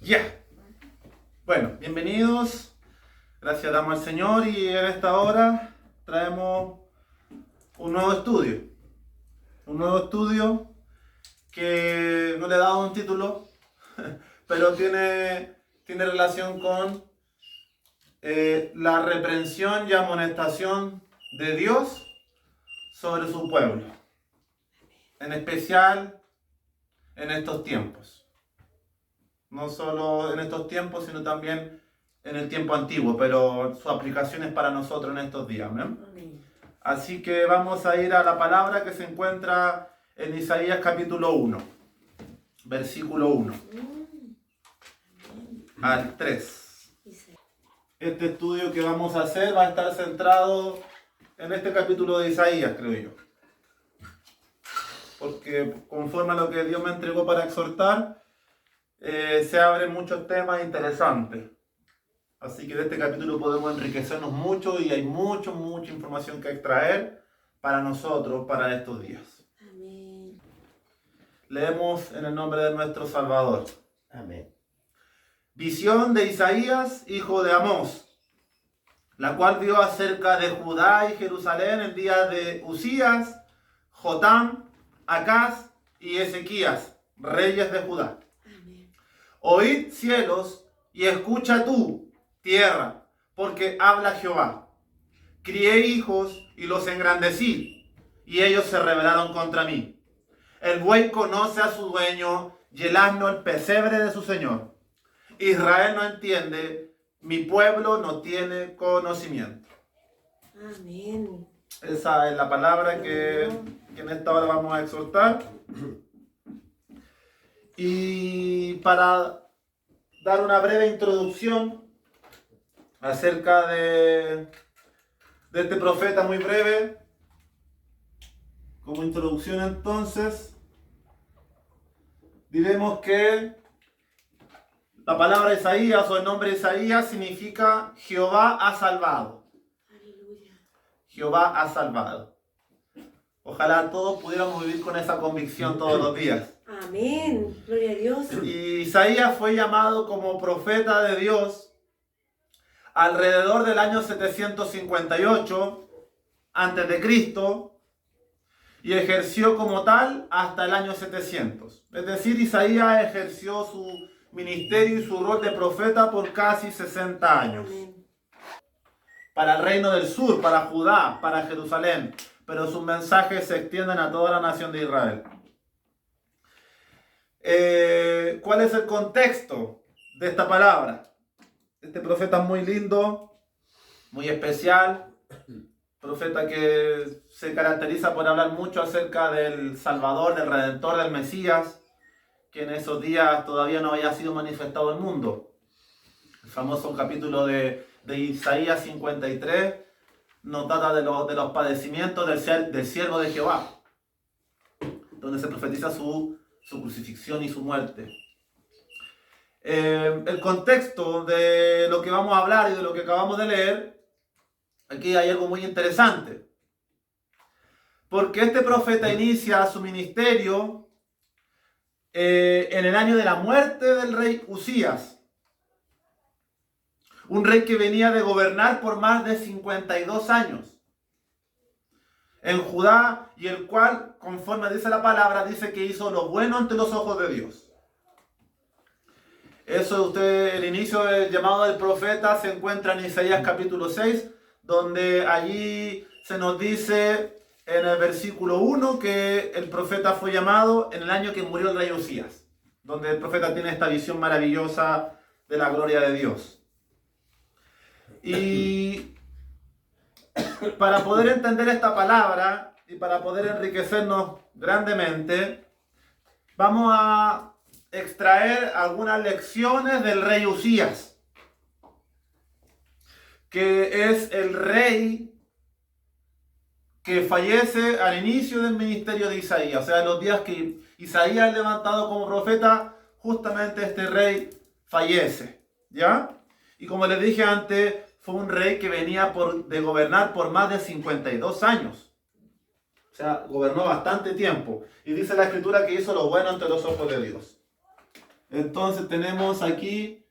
Ya. Bueno, bienvenidos. Gracias damos al Señor y en esta hora traemos un nuevo estudio. Un nuevo estudio que no le he dado un título, pero tiene relación con la reprensión y amonestación de Dios sobre su pueblo. En especial en estos tiempos. No solo en estos tiempos, sino también en el tiempo antiguo, pero su aplicación es para nosotros en estos días. ¿Amén? Amén. Así que vamos a ir a la palabra que se encuentra en Isaías capítulo 1, versículo 1 al 3. Este estudio que vamos a hacer va a estar centrado en este capítulo de Isaías, creo yo. Porque conforme a lo que Dios me entregó para exhortar, se abren muchos temas interesantes. Así que de este capítulo podemos enriquecernos mucho y hay mucha información que extraer para nosotros, para estos días. Amén. Leemos en el nombre de nuestro Salvador. Amén. Visión de Isaías, hijo de Amós, la cual vio acerca de Judá y Jerusalén en días de Usías, Jotam, Acaz y Ezequías, reyes de Judá. Amén. Oíd cielos y escucha tú, tierra, porque habla Jehová. Crié hijos y los engrandecí, y ellos se rebelaron contra mí. El buey conoce a su dueño, y el asno el pesebre de su señor. Israel no entiende, mi pueblo no tiene conocimiento. Amén. Esa es la palabra que en esta hora vamos a exhortar. Y para dar una breve introducción acerca de este profeta, muy breve, como introducción entonces, diremos que la palabra Isaías o el nombre Isaías significa Jehová ha salvado. Aleluya. Jehová ha salvado. Ojalá todos pudiéramos vivir con esa convicción todos los días. Amén. Gloria a Dios. Y Isaías fue llamado como profeta de Dios alrededor del año 758 antes de Cristo y ejerció como tal hasta el año 700. Es decir, Isaías ejerció su ministerio y su rol de profeta por casi 60 años. Amén. Para el reino del sur, para Judá, para Jerusalén, pero sus mensajes se extienden a toda la nación de Israel. ¿Cuál es el contexto de esta palabra? Este profeta es muy lindo, muy especial, profeta que se caracteriza por hablar mucho acerca del Salvador, del Redentor, del Mesías, que en esos días todavía no había sido manifestado al mundo. El famoso capítulo de Isaías 53 nos trata de los padecimientos del siervo de Jehová, donde se profetiza su crucifixión y su muerte. El contexto de lo que vamos a hablar y de lo que acabamos de leer, aquí hay algo muy interesante. Porque este profeta inicia su ministerio en el año de la muerte del rey Usías. Un rey que venía de gobernar por más de 52 años en Judá, y el cual, conforme dice la palabra, dice que hizo lo bueno ante los ojos de Dios. Eso el inicio del llamado del profeta se encuentra en Isaías capítulo 6, donde allí se nos dice en el versículo 1 que el profeta fue llamado en el año que murió el rey Usías, donde el profeta tiene esta visión maravillosa de la gloria de Dios. Y para poder entender esta palabra y para poder enriquecernos grandemente, vamos a extraer algunas lecciones del rey Usías, que es el rey que fallece al inicio del ministerio de Isaías. O sea, en los días que Isaías es levantado como profeta, justamente este rey fallece, ¿ya? Y como les dije antes, fue un rey que venía de gobernar por más de 52 años. O sea, gobernó bastante tiempo. Y dice la Escritura que hizo lo bueno ante los ojos de Dios. Entonces tenemos aquí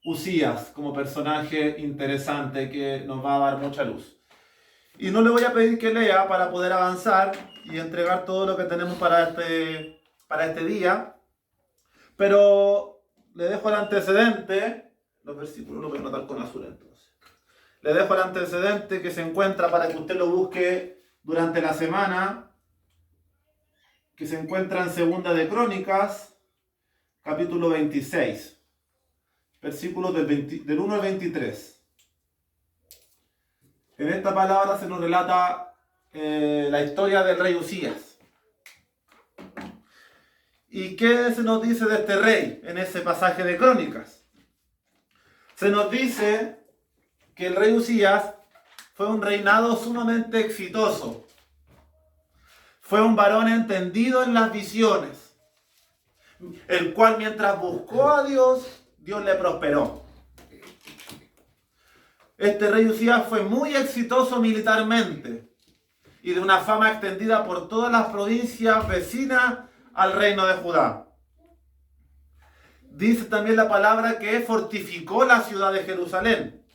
Usías como personaje interesante que nos va a dar mucha luz. Y no le voy a pedir que lea para poder avanzar y entregar todo lo que tenemos para este día, pero le dejo el antecedente, los versículos los voy a anotar con azul entonces. Le dejo el antecedente que se encuentra para que usted lo busque durante la semana, que se encuentra en Segunda de Crónicas, capítulo 26, versículos del 1 al 23. En esta palabra se nos relata la historia del rey Usías. ¿Y qué se nos dice de este rey en ese pasaje de Crónicas? Se nos dice que el rey Usías fue un reinado sumamente exitoso. Fue un varón entendido en las visiones, el cual mientras buscó a Dios, Dios le prosperó. Este rey Usías fue muy exitoso militarmente y de una fama extendida por todas las provincias vecinas al reino de Judá. Dice también la palabra que fortificó la ciudad de Jerusalén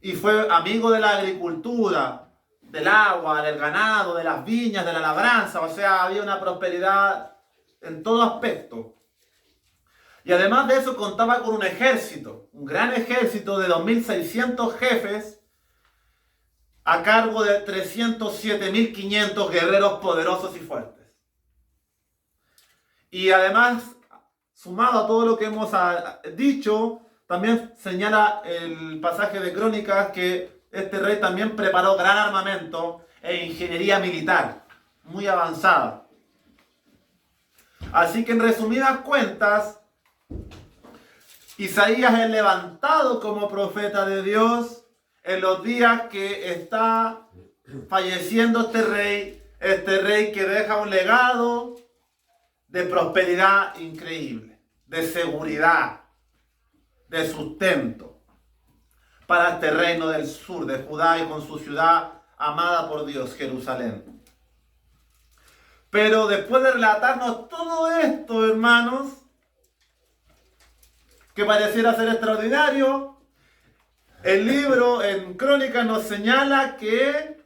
y fue amigo de la agricultura, del agua, del ganado, de las viñas, de la labranza. O sea, había una prosperidad en todo aspecto. Y además de eso contaba con un ejército, un gran ejército de 2.600 jefes a cargo de 307.500 guerreros poderosos y fuertes. Y además, sumado a todo lo que hemos dicho, también señala el pasaje de Crónicas que este rey también preparó gran armamento e ingeniería militar, muy avanzada. Así que en resumidas cuentas, Isaías es levantado como profeta de Dios en los días que está falleciendo este rey que deja un legado de prosperidad increíble, de seguridad, de sustento para este reino del sur de Judá y con su ciudad amada por Dios, Jerusalén. Pero después de relatarnos todo esto, hermanos, que pareciera ser extraordinario, el libro en Crónicas nos señala que,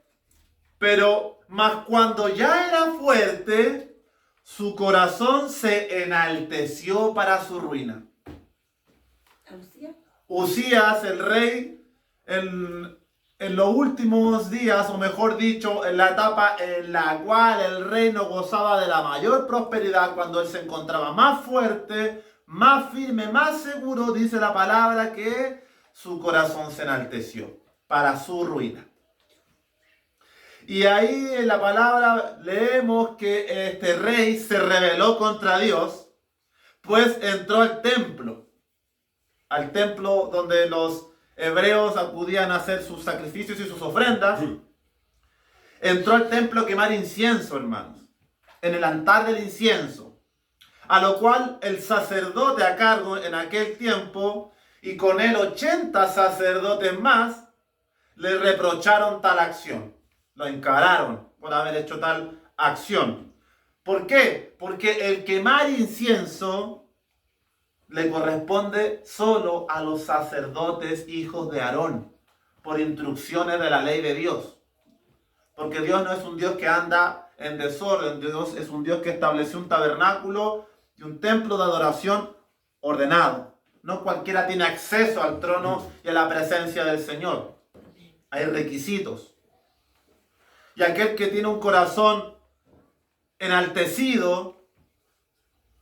pero más cuando ya era fuerte, su corazón se enalteció para su ruina. Usías, el rey, en los últimos días, o mejor dicho, en la etapa en la cual el reino gozaba de la mayor prosperidad, cuando él se encontraba más fuerte, más firme, más seguro, dice la palabra que su corazón se enalteció para su ruina. Y ahí en la palabra leemos que este rey se rebeló contra Dios, pues entró al templo donde los hebreos acudían a hacer sus sacrificios y sus ofrendas. Entró al templo a quemar incienso, hermanos, en el altar del incienso, a lo cual el sacerdote a cargo en aquel tiempo, y con él 80 sacerdotes más, le reprocharon tal acción. Lo encararon por haber hecho tal acción. ¿Por qué? Porque el quemar incienso le corresponde solo a los sacerdotes hijos de Aarón, por instrucciones de la ley de Dios. Porque Dios no es un Dios que anda en desorden. Dios es un Dios que estableció un tabernáculo y un templo de adoración ordenado. No cualquiera tiene acceso al trono y a la presencia del Señor. Hay requisitos. Y aquel que tiene un corazón enaltecido,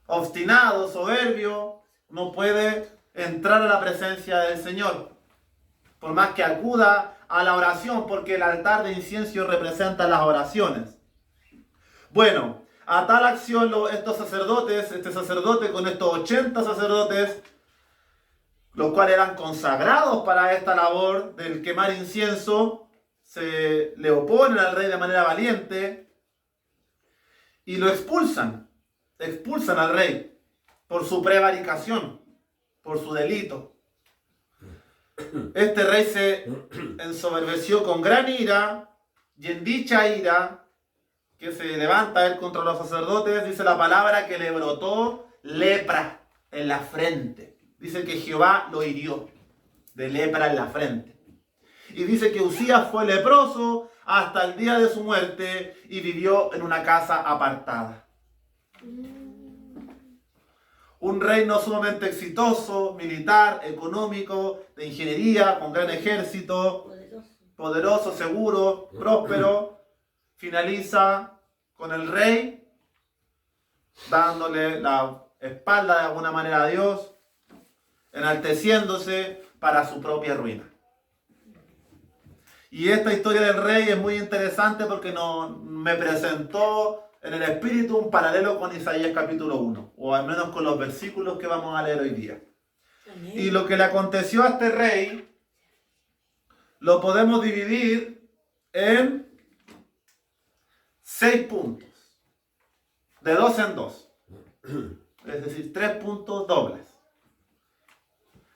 obstinado, soberbio, no puede entrar a la presencia del Señor. Por más que acuda a la oración, porque el altar de incienso representa las oraciones. Bueno, a tal acción estos sacerdotes, este sacerdote con estos 80 sacerdotes, los cuales eran consagrados para esta labor del quemar incienso, se le oponen al rey de manera valiente y lo expulsan al rey por su prevaricación, por su delito. Este rey se ensoberbeció con gran ira y en dicha ira que se levanta él contra los sacerdotes, dice la palabra que le brotó lepra en la frente. Dice que Jehová lo hirió de lepra en la frente. Y dice que Uzías fue leproso hasta el día de su muerte y vivió en una casa apartada. Un reino sumamente exitoso, militar, económico, de ingeniería, con gran ejército, poderoso, seguro, próspero, finaliza con el rey dándole la espalda de alguna manera a Dios, enalteciéndose para su propia ruina. Y esta historia del rey es muy interesante porque me presentó en el espíritu un paralelo con Isaías capítulo 1, o al menos con los versículos que vamos a leer hoy día. Amén. Y lo que le aconteció a este rey lo podemos dividir en 6 puntos, de 2 en 2, es decir, 3 puntos dobles.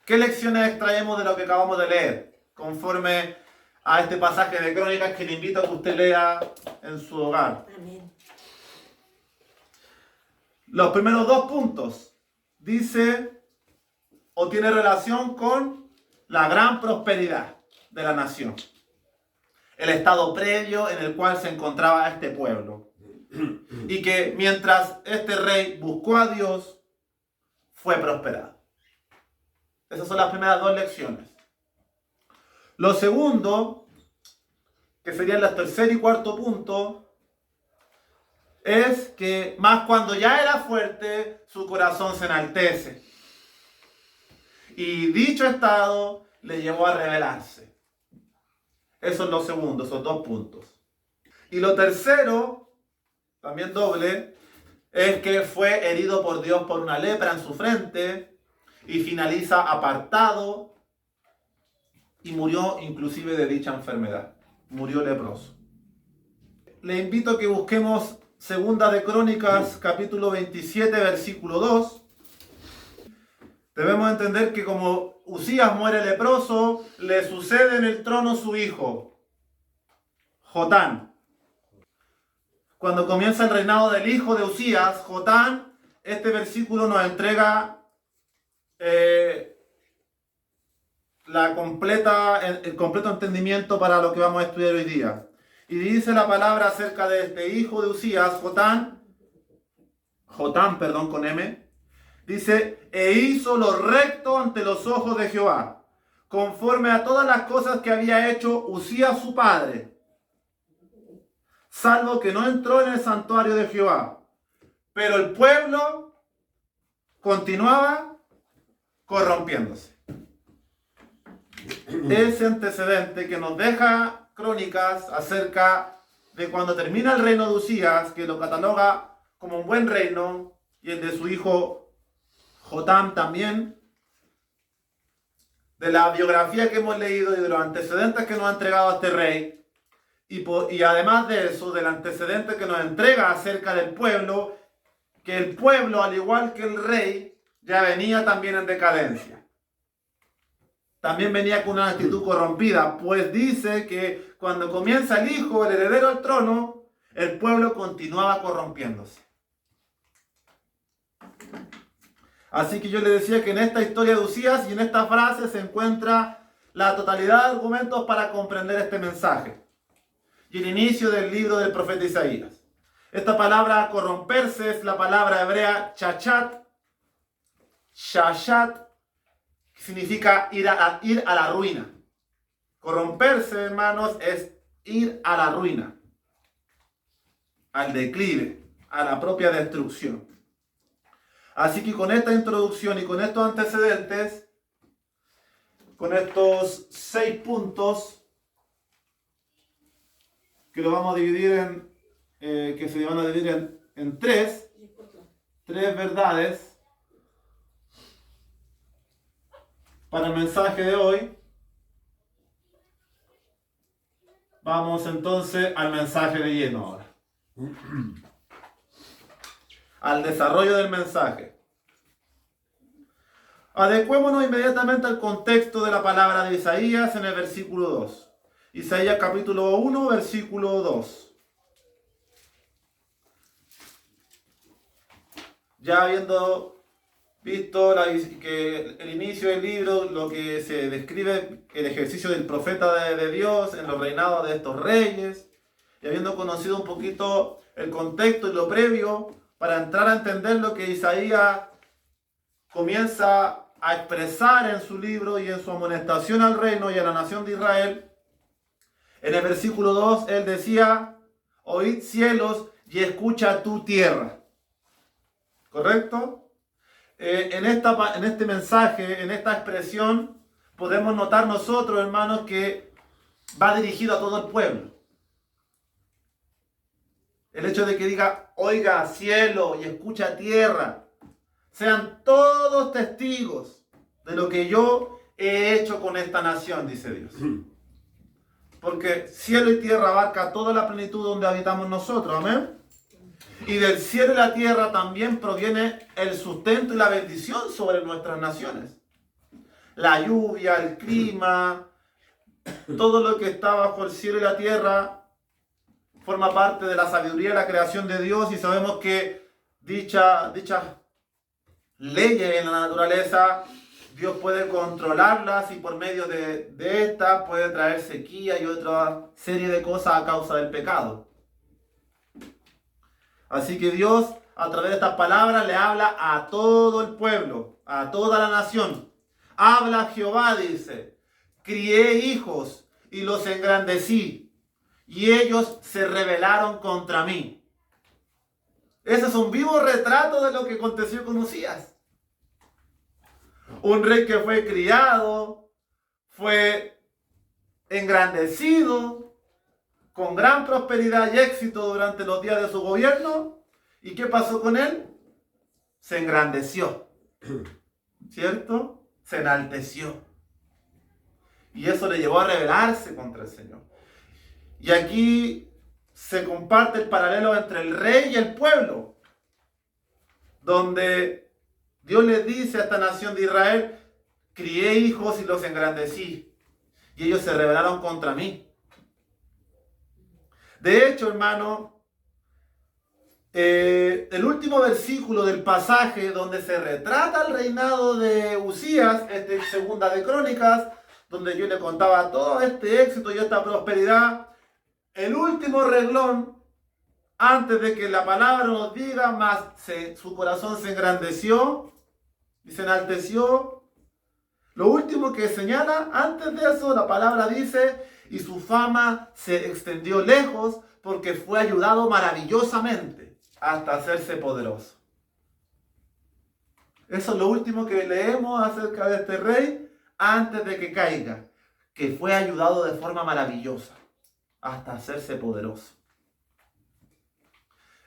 ¿Qué lecciones extraemos de lo que acabamos de leer? Conforme a este pasaje de Crónicas que le invito a que usted lea en su hogar. Amén. Los primeros 2 puntos dice o tiene relación con la gran prosperidad de la nación, el estado previo en el cual se encontraba este pueblo, y que mientras este rey buscó a Dios, fue prosperado. Esas son las primeras 2 lecciones. Lo segundo, que serían los tercer y cuarto punto, es que más cuando ya era fuerte, su corazón se enaltece. Y dicho estado le llevó a rebelarse. Eso es lo segundo, esos 2 puntos. Y lo tercero, también doble, es que fue herido por Dios por una lepra en su frente y finaliza apartado y murió inclusive de dicha enfermedad. Murió leproso. Le invito a que busquemos Segunda de Crónicas, capítulo 27, versículo 2. Debemos entender que como Uzías muere leproso, le sucede en el trono su hijo, Jotán. Cuando comienza el reinado del hijo de Uzías, Jotán, este versículo nos entrega el completo entendimiento para lo que vamos a estudiar hoy día. Y dice la palabra acerca de este hijo de Uzías, Jotán, con M, dice, e hizo lo recto ante los ojos de Jehová, conforme a todas las cosas que había hecho Uzías su padre, salvo que no entró en el santuario de Jehová. Pero el pueblo continuaba corrompiéndose. Ese antecedente que nos deja Crónicas acerca de cuando termina el reino de Uzías, que lo cataloga como un buen reino, y el de su hijo Jotán también, de la biografía que hemos leído y de los antecedentes que nos ha entregado este rey, y además de eso, del antecedente que nos entrega acerca del pueblo, que el pueblo, al igual que el rey, ya venía también en decadencia. También venía con una actitud corrompida, pues dice que cuando comienza el hijo, el heredero al trono, el pueblo continuaba corrompiéndose. Así que yo le decía que en esta historia de Uzías y en esta frase se encuentra la totalidad de argumentos para comprender este mensaje. Y el inicio del libro del profeta Isaías. Esta palabra corromperse es la palabra hebrea shashat, que significa ir a la ruina. Corromperse, hermanos, es ir a la ruina, al declive, a la propia destrucción. Así que con esta introducción y con estos antecedentes, con estos 6 puntos, que lo vamos a dividir que se van a dividir en 3 verdades, para el mensaje de hoy. Vamos entonces al mensaje de lleno ahora. Al desarrollo del mensaje. Adecuémonos inmediatamente al contexto de la palabra de Isaías en el versículo 2. Isaías capítulo 1, versículo 2. ya habiendo visto que el inicio del libro, lo que se describe el ejercicio del profeta de Dios en los reinados de estos reyes, y habiendo conocido un poquito el contexto y lo previo, para entrar a entender lo que Isaías comienza a expresar en su libro y en su amonestación al reino y a la nación de Israel, en el versículo 2 él decía: oíd cielos y escucha tu tierra. ¿Correcto? En este mensaje, en esta expresión, podemos notar nosotros, hermanos, que va dirigido a todo el pueblo. El hecho de que diga: oiga cielo y escucha tierra, sean todos testigos de lo que yo he hecho con esta nación, dice Dios. Porque cielo y tierra abarca toda la plenitud donde habitamos nosotros, amén. Y del cielo y la tierra también proviene el sustento y la bendición sobre nuestras naciones. La lluvia, el clima, todo lo que está bajo el cielo y la tierra forma parte de la sabiduría y la creación de Dios, y sabemos que dichas leyes en la naturaleza, Dios puede controlarlas, y por medio de estas puede traer sequía y otra serie de cosas a causa del pecado. Así que Dios, a través de estas palabras, le habla a todo el pueblo, a toda la nación. Habla Jehová, dice: crié hijos y los engrandecí, y ellos se rebelaron contra mí. Ese es un vivo retrato de lo que aconteció con Uzías. Un rey que fue criado, fue engrandecido, con gran prosperidad y éxito durante los días de su gobierno. ¿Y qué pasó con él? Se engrandeció, ¿cierto? Se enalteció. Y eso le llevó a rebelarse contra el Señor. Y aquí se comparte el paralelo entre el rey y el pueblo, donde Dios le dice a esta nación de Israel: crié hijos y los engrandecí, y ellos se rebelaron contra mí. De hecho, hermano, el último versículo del pasaje donde se retrata el reinado de Uzías, segunda de Crónicas, donde yo le contaba todo este éxito y esta prosperidad, el último renglón, antes de que la palabra nos diga, más su corazón se engrandeció y se enalteció. Lo último que señala, antes de eso, la palabra dice: y su fama se extendió lejos, porque fue ayudado maravillosamente hasta hacerse poderoso. Eso es lo último que leemos acerca de este rey antes de que caiga, que fue ayudado de forma maravillosa hasta hacerse poderoso.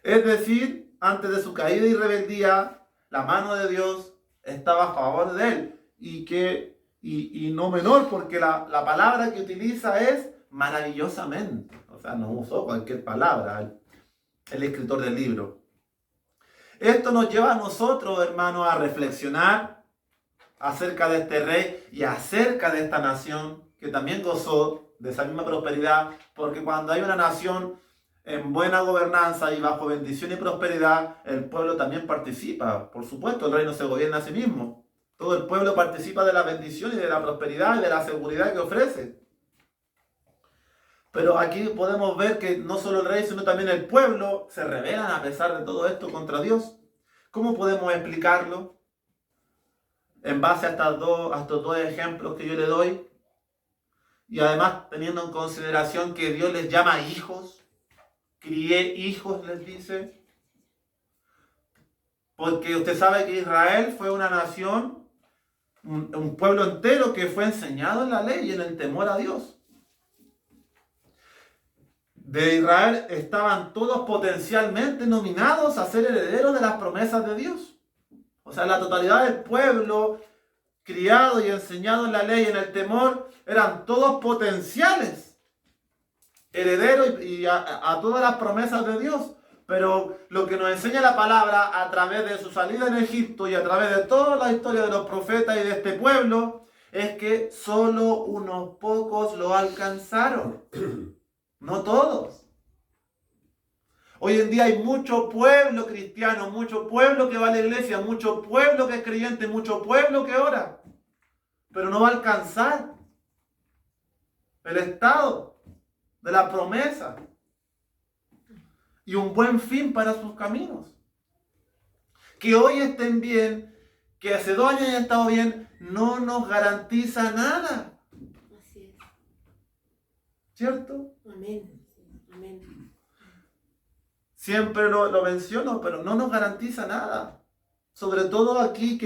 Es decir, antes de su caída y rebeldía, la mano de Dios estaba a favor de él, y no menor, porque la palabra que utiliza es maravillosamente. O sea, no usó cualquier palabra el escritor del libro. Esto nos lleva a nosotros, hermanos, a reflexionar acerca de este rey y acerca de esta nación que también gozó de esa misma prosperidad, porque cuando hay una nación en buena gobernanza y bajo bendición y prosperidad, el pueblo también participa. Por supuesto, el reino se gobierna a sí mismo. Todo el pueblo participa de la bendición y de la prosperidad y de la seguridad que ofrece. Pero aquí podemos ver que no solo el rey, sino también el pueblo se rebelan a pesar de todo esto contra Dios. ¿Cómo podemos explicarlo? En base a estos dos ejemplos que yo le doy, y además teniendo en consideración que Dios les llama hijos, crié hijos, les dice. Porque usted sabe que Israel fue una nación, un pueblo entero que fue enseñado en la ley y en el temor a Dios. De Israel estaban todos potencialmente nominados a ser herederos de las promesas de Dios. O sea, la totalidad del pueblo, criado y enseñado en la ley y en el temor, eran todos potenciales herederos y a todas las promesas de Dios. Pero lo que nos enseña la palabra a través de su salida en Egipto y a través de toda la historia de los profetas y de este pueblo es que solo unos pocos lo alcanzaron. No todos. Hoy en día hay mucho pueblo cristiano, mucho pueblo que va a la iglesia, mucho pueblo que es creyente, mucho pueblo que ora, pero no va a alcanzar el estado de la promesa y un buen fin para sus caminos. Que hoy estén bien, que hace 2 años hayan estado bien, no nos garantiza nada. Así es. ¿Cierto? Amén. Amén. Siempre lo menciono, pero no nos garantiza nada. Sobre todo aquí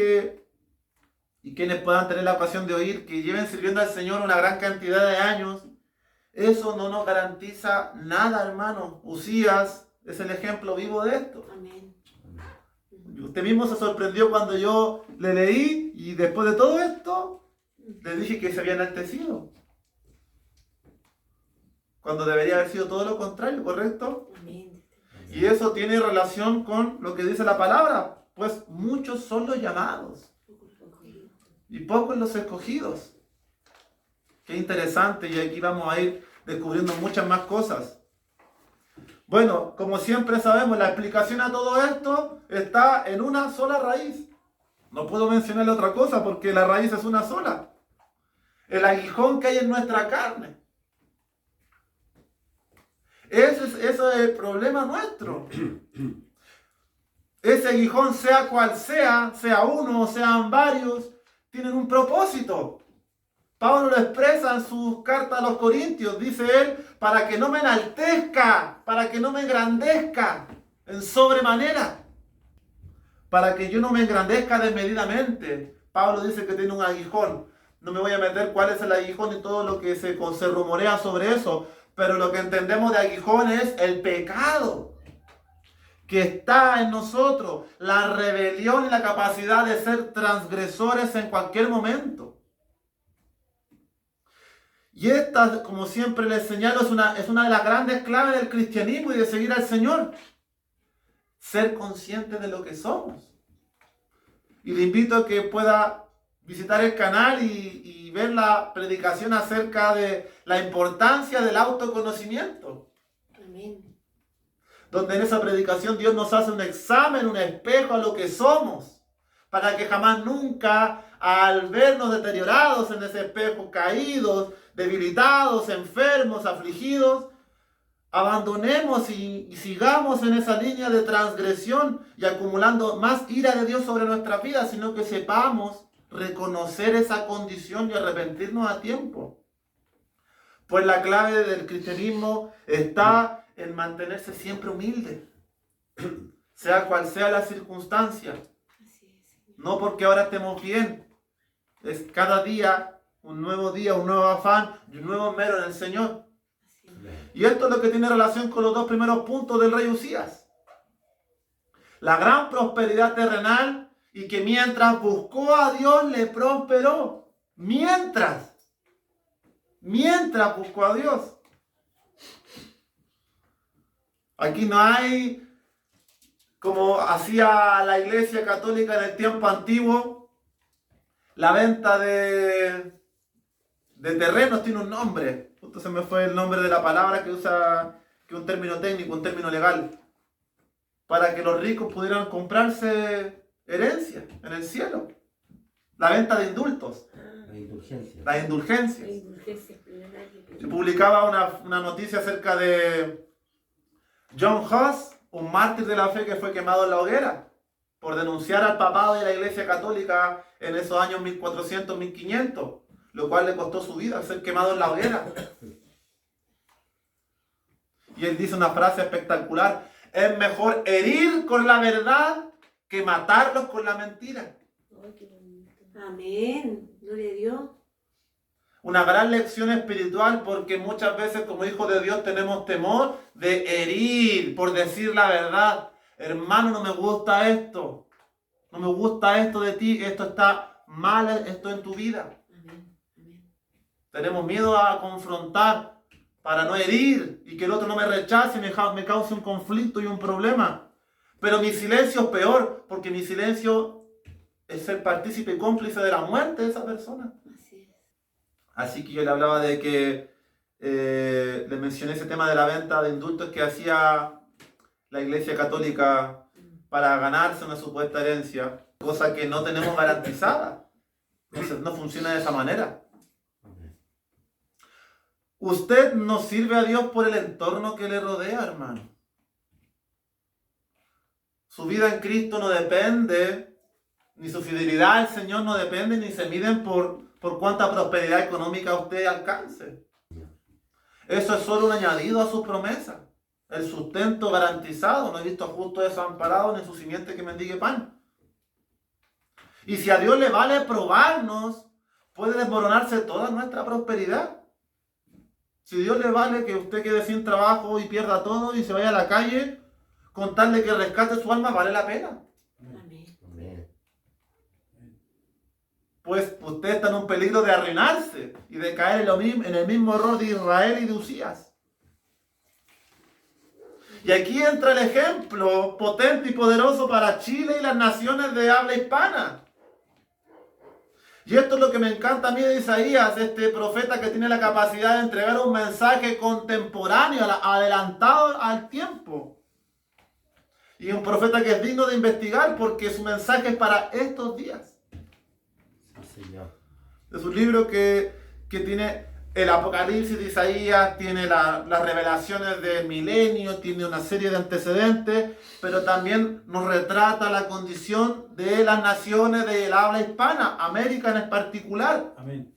y quienes puedan tener la ocasión de oír, que lleven sirviendo al Señor una gran cantidad de años, eso no nos garantiza nada, hermano. Usías es el ejemplo vivo de esto. Amén. Usted mismo se sorprendió cuando yo le leí y después de todo esto le dije que se había enaltecido. Cuando debería haber sido todo lo contrario, ¿correcto? Amén. Y eso tiene relación con lo que dice la palabra, pues muchos son los llamados y pocos los escogidos. Qué interesante, y aquí vamos a ir descubriendo muchas más cosas. Bueno, como siempre sabemos, la explicación a todo esto está en una sola raíz. No puedo mencionar otra cosa porque la raíz es una sola. El aguijón que hay en nuestra carne. Ese es el problema nuestro. Ese aguijón, sea cual sea uno o sean varios, tienen un propósito. Pablo lo expresa en sus cartas a los Corintios. Dice él, para que no me enaltezca, para que no me engrandezca en sobremanera, para que yo no me engrandezca desmedidamente. Pablo dice que tiene un aguijón. No me voy a meter cuál es el aguijón y todo lo que se rumorea sobre eso. Pero lo que entendemos de aguijón es el pecado que está en nosotros, la rebelión y la capacidad de ser transgresores en cualquier momento. Y esta, como siempre les señalo, es una de las grandes claves del cristianismo y de seguir al Señor. Ser consciente de lo que somos. Y le invito a que pueda visitar el canal y ver la predicación acerca de la importancia del autoconocimiento. Amén. Donde en esa predicación Dios nos hace un examen, un espejo a lo que somos, para que jamás nunca, al vernos deteriorados en ese espejo, caídos, debilitados, enfermos, afligidos, abandonemos y sigamos en esa línea de transgresión y acumulando más ira de Dios sobre nuestra vida, sino que sepamos reconocer esa condición y arrepentirnos a tiempo. Pues la clave del cristianismo está en mantenerse siempre humilde, sea cual sea la circunstancia. No porque ahora estemos bien, es cada día, un nuevo afán y un nuevo mero en el Señor. Y esto es lo que tiene relación con los 2 primeros puntos del rey Usías. La gran prosperidad terrenal y que mientras buscó a Dios le prosperó. Mientras buscó a Dios. Aquí no hay, como hacía la Iglesia Católica en el tiempo antiguo, la venta de terrenos tiene un nombre. Justo se me fue el nombre de la palabra que usa, que es un término técnico, un término legal, para que los ricos pudieran comprarse herencia en el cielo. La venta de indultos. Las indulgencias. Yo publicaba una noticia acerca de John Huss, un mártir de la fe que fue quemado en la hoguera por denunciar al papado de la Iglesia Católica en esos años 1400, 1500, lo cual le costó su vida ser quemado en la hoguera. Y él dice una frase espectacular: es mejor herir con la verdad que matarlos con la mentira. Amén. Gloria a Dios. Una gran lección espiritual, porque muchas veces como hijos de Dios tenemos temor de herir por decir la verdad. Hermano, no me gusta esto. No me gusta esto de ti. Esto está mal, esto en tu vida. Amén. Amén. Tenemos miedo a confrontar para no herir y que el otro no me rechace y me cause un conflicto y un problema. Pero mi silencio es peor, porque mi silencio es ser partícipe y cómplice de la muerte de esa persona. Así que yo le hablaba de que le mencioné ese tema de la venta de indultos que hacía la Iglesia Católica para ganarse una supuesta herencia, cosa que no tenemos garantizada. Entonces no funciona de esa manera. Usted no sirve a Dios por el entorno que le rodea, hermano. Su vida en Cristo no depende, ni su fidelidad al Señor no depende, ni se miden por cuánta prosperidad económica usted alcance. Eso es solo un añadido a su promesa. El sustento garantizado. No he visto justo desamparado ni su simiente que mendigue pan. Y si a Dios le vale probarnos, puede desmoronarse toda nuestra prosperidad. Si Dios le vale que usted quede sin trabajo y pierda todo y se vaya a la calle, con tal de que rescate su alma, vale la pena. Amén. Pues usted está en un peligro de arruinarse y de caer en el mismo error de Israel y de Usías. Y aquí entra el ejemplo potente y poderoso para Chile y las naciones de habla hispana. Y esto es lo que me encanta a mí de Isaías, este profeta que tiene la capacidad de entregar un mensaje contemporáneo, adelantado al tiempo. Y un profeta que es digno de investigar porque su mensaje es para estos días. Sí, Señor. Es un libro que tiene el Apocalipsis de Isaías, tiene las revelaciones del milenio, tiene una serie de antecedentes, pero también nos retrata la condición de las naciones del habla hispana, América en particular. Amén.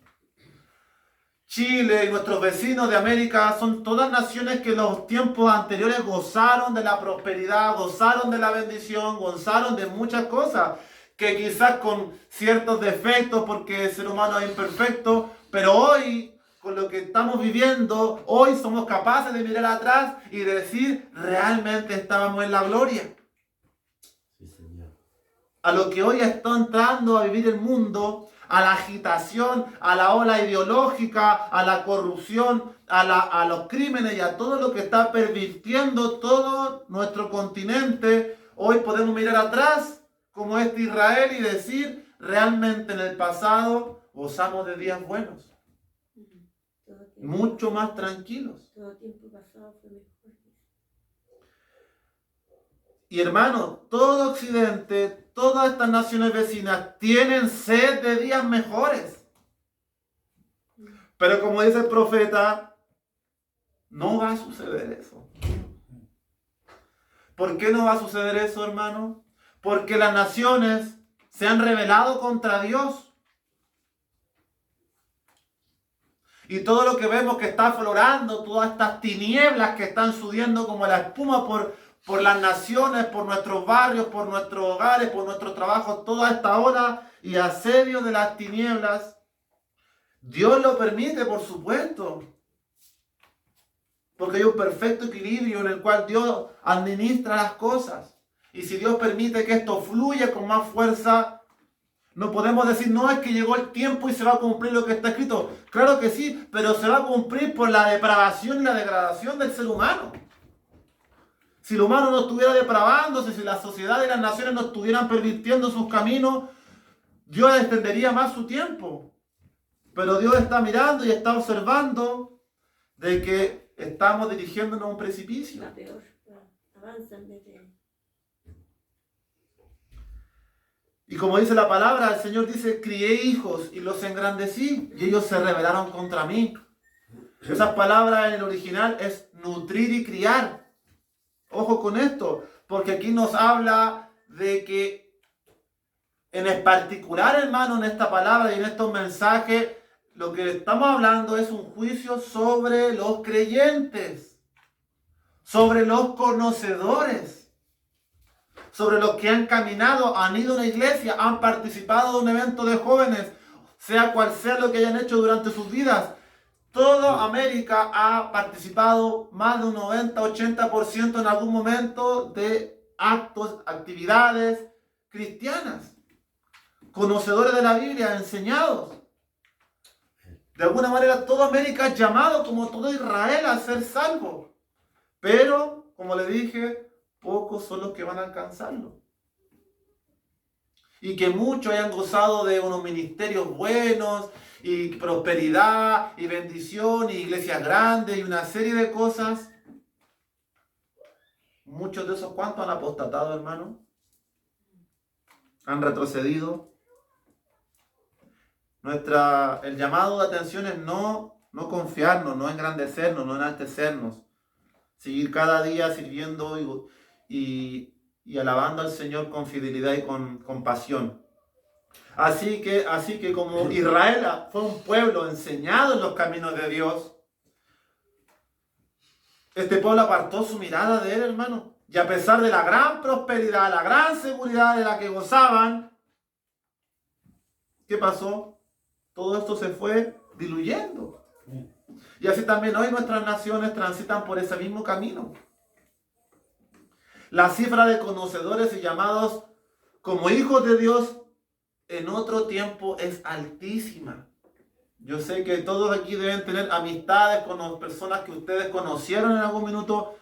Chile y nuestros vecinos de América son todas naciones que en los tiempos anteriores gozaron de la prosperidad, gozaron de la bendición, gozaron de muchas cosas, que quizás con ciertos defectos porque el ser humano es imperfecto, pero hoy, con lo que estamos viviendo, hoy somos capaces de mirar atrás y decir, realmente estábamos en la gloria. Sí, Señor. A lo que hoy está entrando a vivir el mundo, a la agitación, a la ola ideológica, a la corrupción, a los crímenes y a todo lo que está pervirtiendo todo nuestro continente, hoy podemos mirar atrás como este Israel y decir, realmente en el pasado gozamos de días buenos, mucho más tranquilos. Todo tiempo pasado fue mejor. Y hermano, todo Occidente, todas estas naciones vecinas tienen sed de días mejores. Pero como dice el profeta, no va a suceder eso. ¿Por qué no va a suceder eso, hermano? Porque las naciones se han rebelado contra Dios. Y todo lo que vemos que está aflorando, todas estas tinieblas que están subiendo como la espuma por las naciones, por nuestros barrios, por nuestros hogares, por nuestros trabajos, toda esta ola y asedio de las tinieblas, Dios lo permite, por supuesto. Porque hay un perfecto equilibrio en el cual Dios administra las cosas. Y si Dios permite que esto fluya con más fuerza, no podemos decir, no, es que llegó el tiempo y se va a cumplir lo que está escrito. Claro que sí, pero se va a cumplir por la depravación y la degradación del ser humano. Si el humano no estuviera depravándose, si la sociedad y las naciones no estuvieran pervirtiendo sus caminos, Dios extendería más su tiempo. Pero Dios está mirando y está observando de que estamos dirigiéndonos a un precipicio. La peor, avanza en vez de... Y como dice la palabra, el Señor dice, crié hijos y los engrandecí y ellos se rebelaron contra mí. Esas palabras en el original es nutrir y criar. Ojo con esto, porque aquí nos habla de que en particular, hermano, en esta palabra y en estos mensajes, lo que estamos hablando es un juicio sobre los creyentes, sobre los conocedores, sobre los que han caminado, han ido a una iglesia, han participado de un evento de jóvenes, sea cual sea lo que hayan hecho durante sus vidas. Toda América ha participado más de un 90-80% en algún momento de actos, actividades cristianas. Conocedores de la Biblia, enseñados. De alguna manera toda América es llamado, como todo Israel, a ser salvo. Pero, como le dije, pocos son los que van a alcanzarlo. Y que muchos hayan gozado de unos ministerios buenos, y prosperidad, y bendición, y iglesias grandes, y una serie de cosas. Muchos de esos, ¿cuántos han apostatado, hermano? Han retrocedido. El llamado de atención es no confiarnos, no engrandecernos, no enaltecernos. Seguir cada día sirviendo y alabando al Señor con fidelidad y con pasión. Así que como Israel fue un pueblo enseñado en los caminos de Dios, este pueblo apartó su mirada de él, hermano. Y a pesar de la gran prosperidad, la gran seguridad de la que gozaban, ¿qué pasó? Todo esto se fue diluyendo. Y así también hoy nuestras naciones transitan por ese mismo camino. La cifra de conocedores y llamados como hijos de Dios en otro tiempo es altísima. Yo sé que todos aquí deben tener amistades con personas que ustedes conocieron en algún minuto,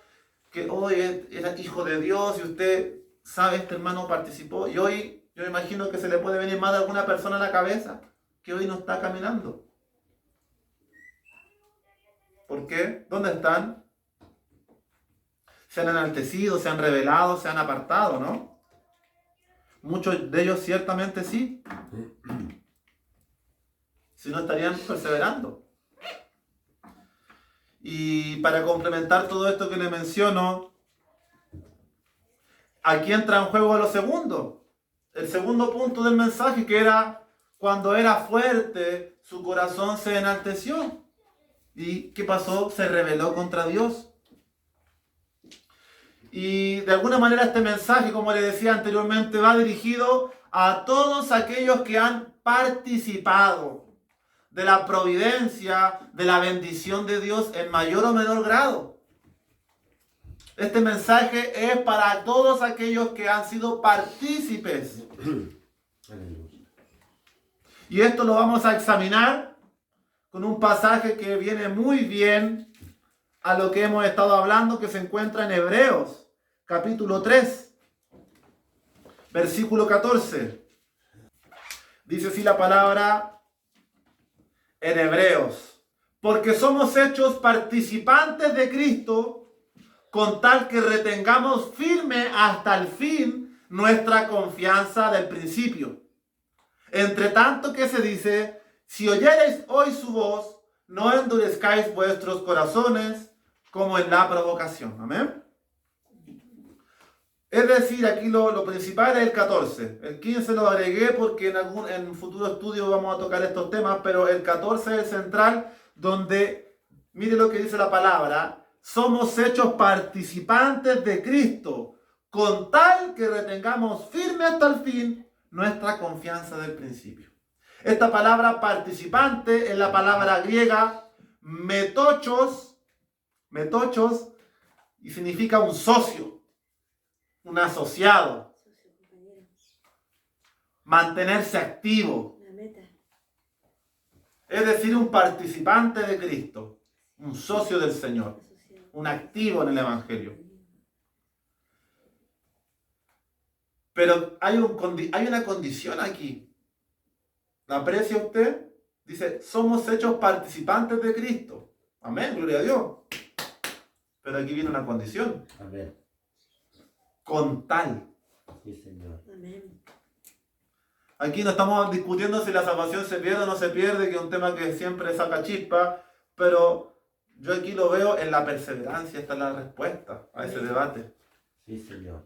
que hoy era hijo de Dios y usted sabe, este hermano participó. Y hoy yo me imagino que se le puede venir más de alguna persona a la cabeza que hoy no está caminando. ¿Por qué? ¿Dónde están? Se han enaltecido, se han rebelado, se han apartado, ¿no? Muchos de ellos ciertamente sí. Si no, estarían perseverando. Y para complementar todo esto que le menciono, aquí entra en juego lo segundo. El segundo punto del mensaje, que era cuando era fuerte, su corazón se enalteció. ¿Y qué pasó? Se rebeló contra Dios. Y de alguna manera este mensaje, como le decía anteriormente, va dirigido a todos aquellos que han participado de la providencia, de la bendición de Dios en mayor o menor grado. Este mensaje es para todos aquellos que han sido partícipes. Y esto lo vamos a examinar con un pasaje que viene muy bien a lo que hemos estado hablando, que se encuentra en Hebreos, capítulo 3, versículo 14. Dice así la palabra en Hebreos: porque somos hechos participantes de Cristo, con tal que retengamos firme hasta el fin nuestra confianza del principio. Entre tanto que se dice: si oyereis hoy su voz, no endurezcáis vuestros corazones como en la provocación. Amén. Es decir, aquí lo principal es el 14. El 15 lo agregué porque en un futuro estudio vamos a tocar estos temas, pero el 14 es el central, donde, mire lo que dice la palabra: somos hechos participantes de Cristo, con tal que retengamos firme hasta el fin nuestra confianza del principio. Esta palabra participante es la palabra griega metochos, y significa un socio, un asociado, mantenerse activo, es decir, un participante de Cristo, un socio del Señor, un activo en el Evangelio. Pero hay una condición aquí. ¿La aprecia usted? Dice: somos hechos participantes de Cristo. Amén, gloria a Dios. Pero aquí viene una condición. Amén. Con tal. Sí, Señor. Amén. Aquí no estamos discutiendo si la salvación se pierde o no se pierde, que es un tema que siempre saca chispa, pero yo aquí lo veo en la perseverancia. Esta es la respuesta a ese debate. Sí, Señor.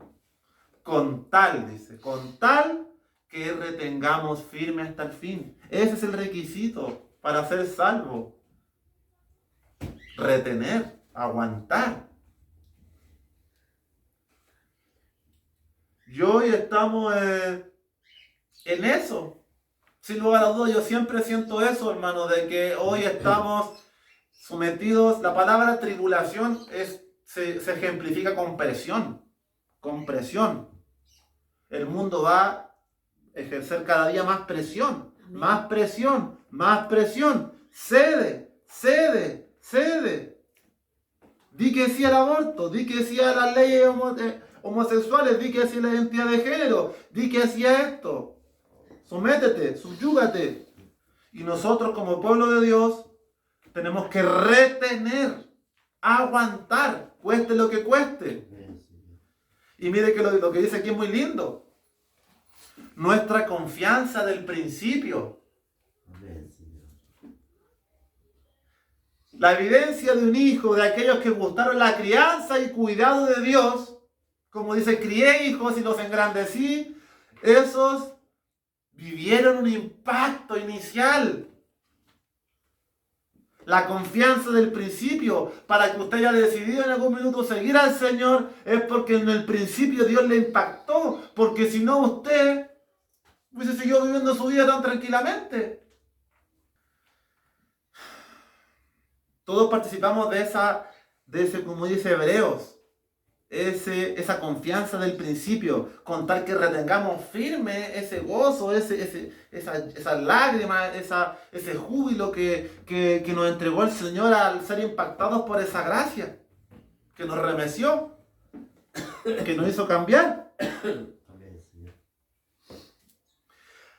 Con tal, dice, con tal que retengamos firme hasta el fin. Ese es el requisito para ser salvo. Retener, aguantar. Y hoy estamos en eso. Sin lugar a dudas, yo siempre siento eso, hermano, de que hoy estamos sometidos. La palabra tribulación se ejemplifica con presión. Con presión. El mundo va a ejercer cada día más presión. Más presión. Más presión. Cede. Cede. Cede. Di que sí al aborto. Di que sí a las leyes homosexuales. Di que sí a la identidad de género. Di que sí a esto. Sométete. Subyúgate. Y nosotros como pueblo de Dios tenemos que retener. Aguantar. Cueste lo que cueste. Y mire que lo que dice aquí es muy lindo. Nuestra confianza del principio. Amén, Señor. La evidencia de un hijo, de aquellos que gustaron la crianza y cuidado de Dios, como dice, crié hijos y los engrandecí, esos vivieron un impacto inicial. La confianza del principio, para que usted haya decidido en algún minuto seguir al Señor, es porque en el principio Dios le impactó, porque si no usted hubiese seguido viviendo su vida tan tranquilamente. Todos participamos de ese, como dice Hebreos, esa confianza del principio, con tal que retengamos firme ese gozo, esa lágrima, ese júbilo que nos entregó el Señor al ser impactados por esa gracia, que nos remeció, que nos hizo cambiar. Amén, Señor.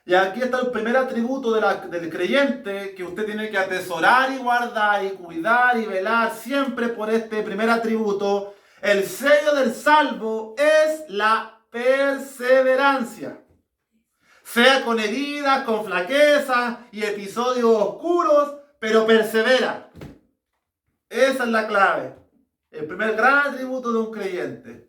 Y aquí está el primer atributo del creyente que usted tiene que atesorar y guardar y cuidar y velar siempre por este primer atributo. El sello del salvo es la perseverancia. Sea con heridas, con flaquezas y episodios oscuros, pero persevera. Esa es la clave. El primer gran atributo de un creyente.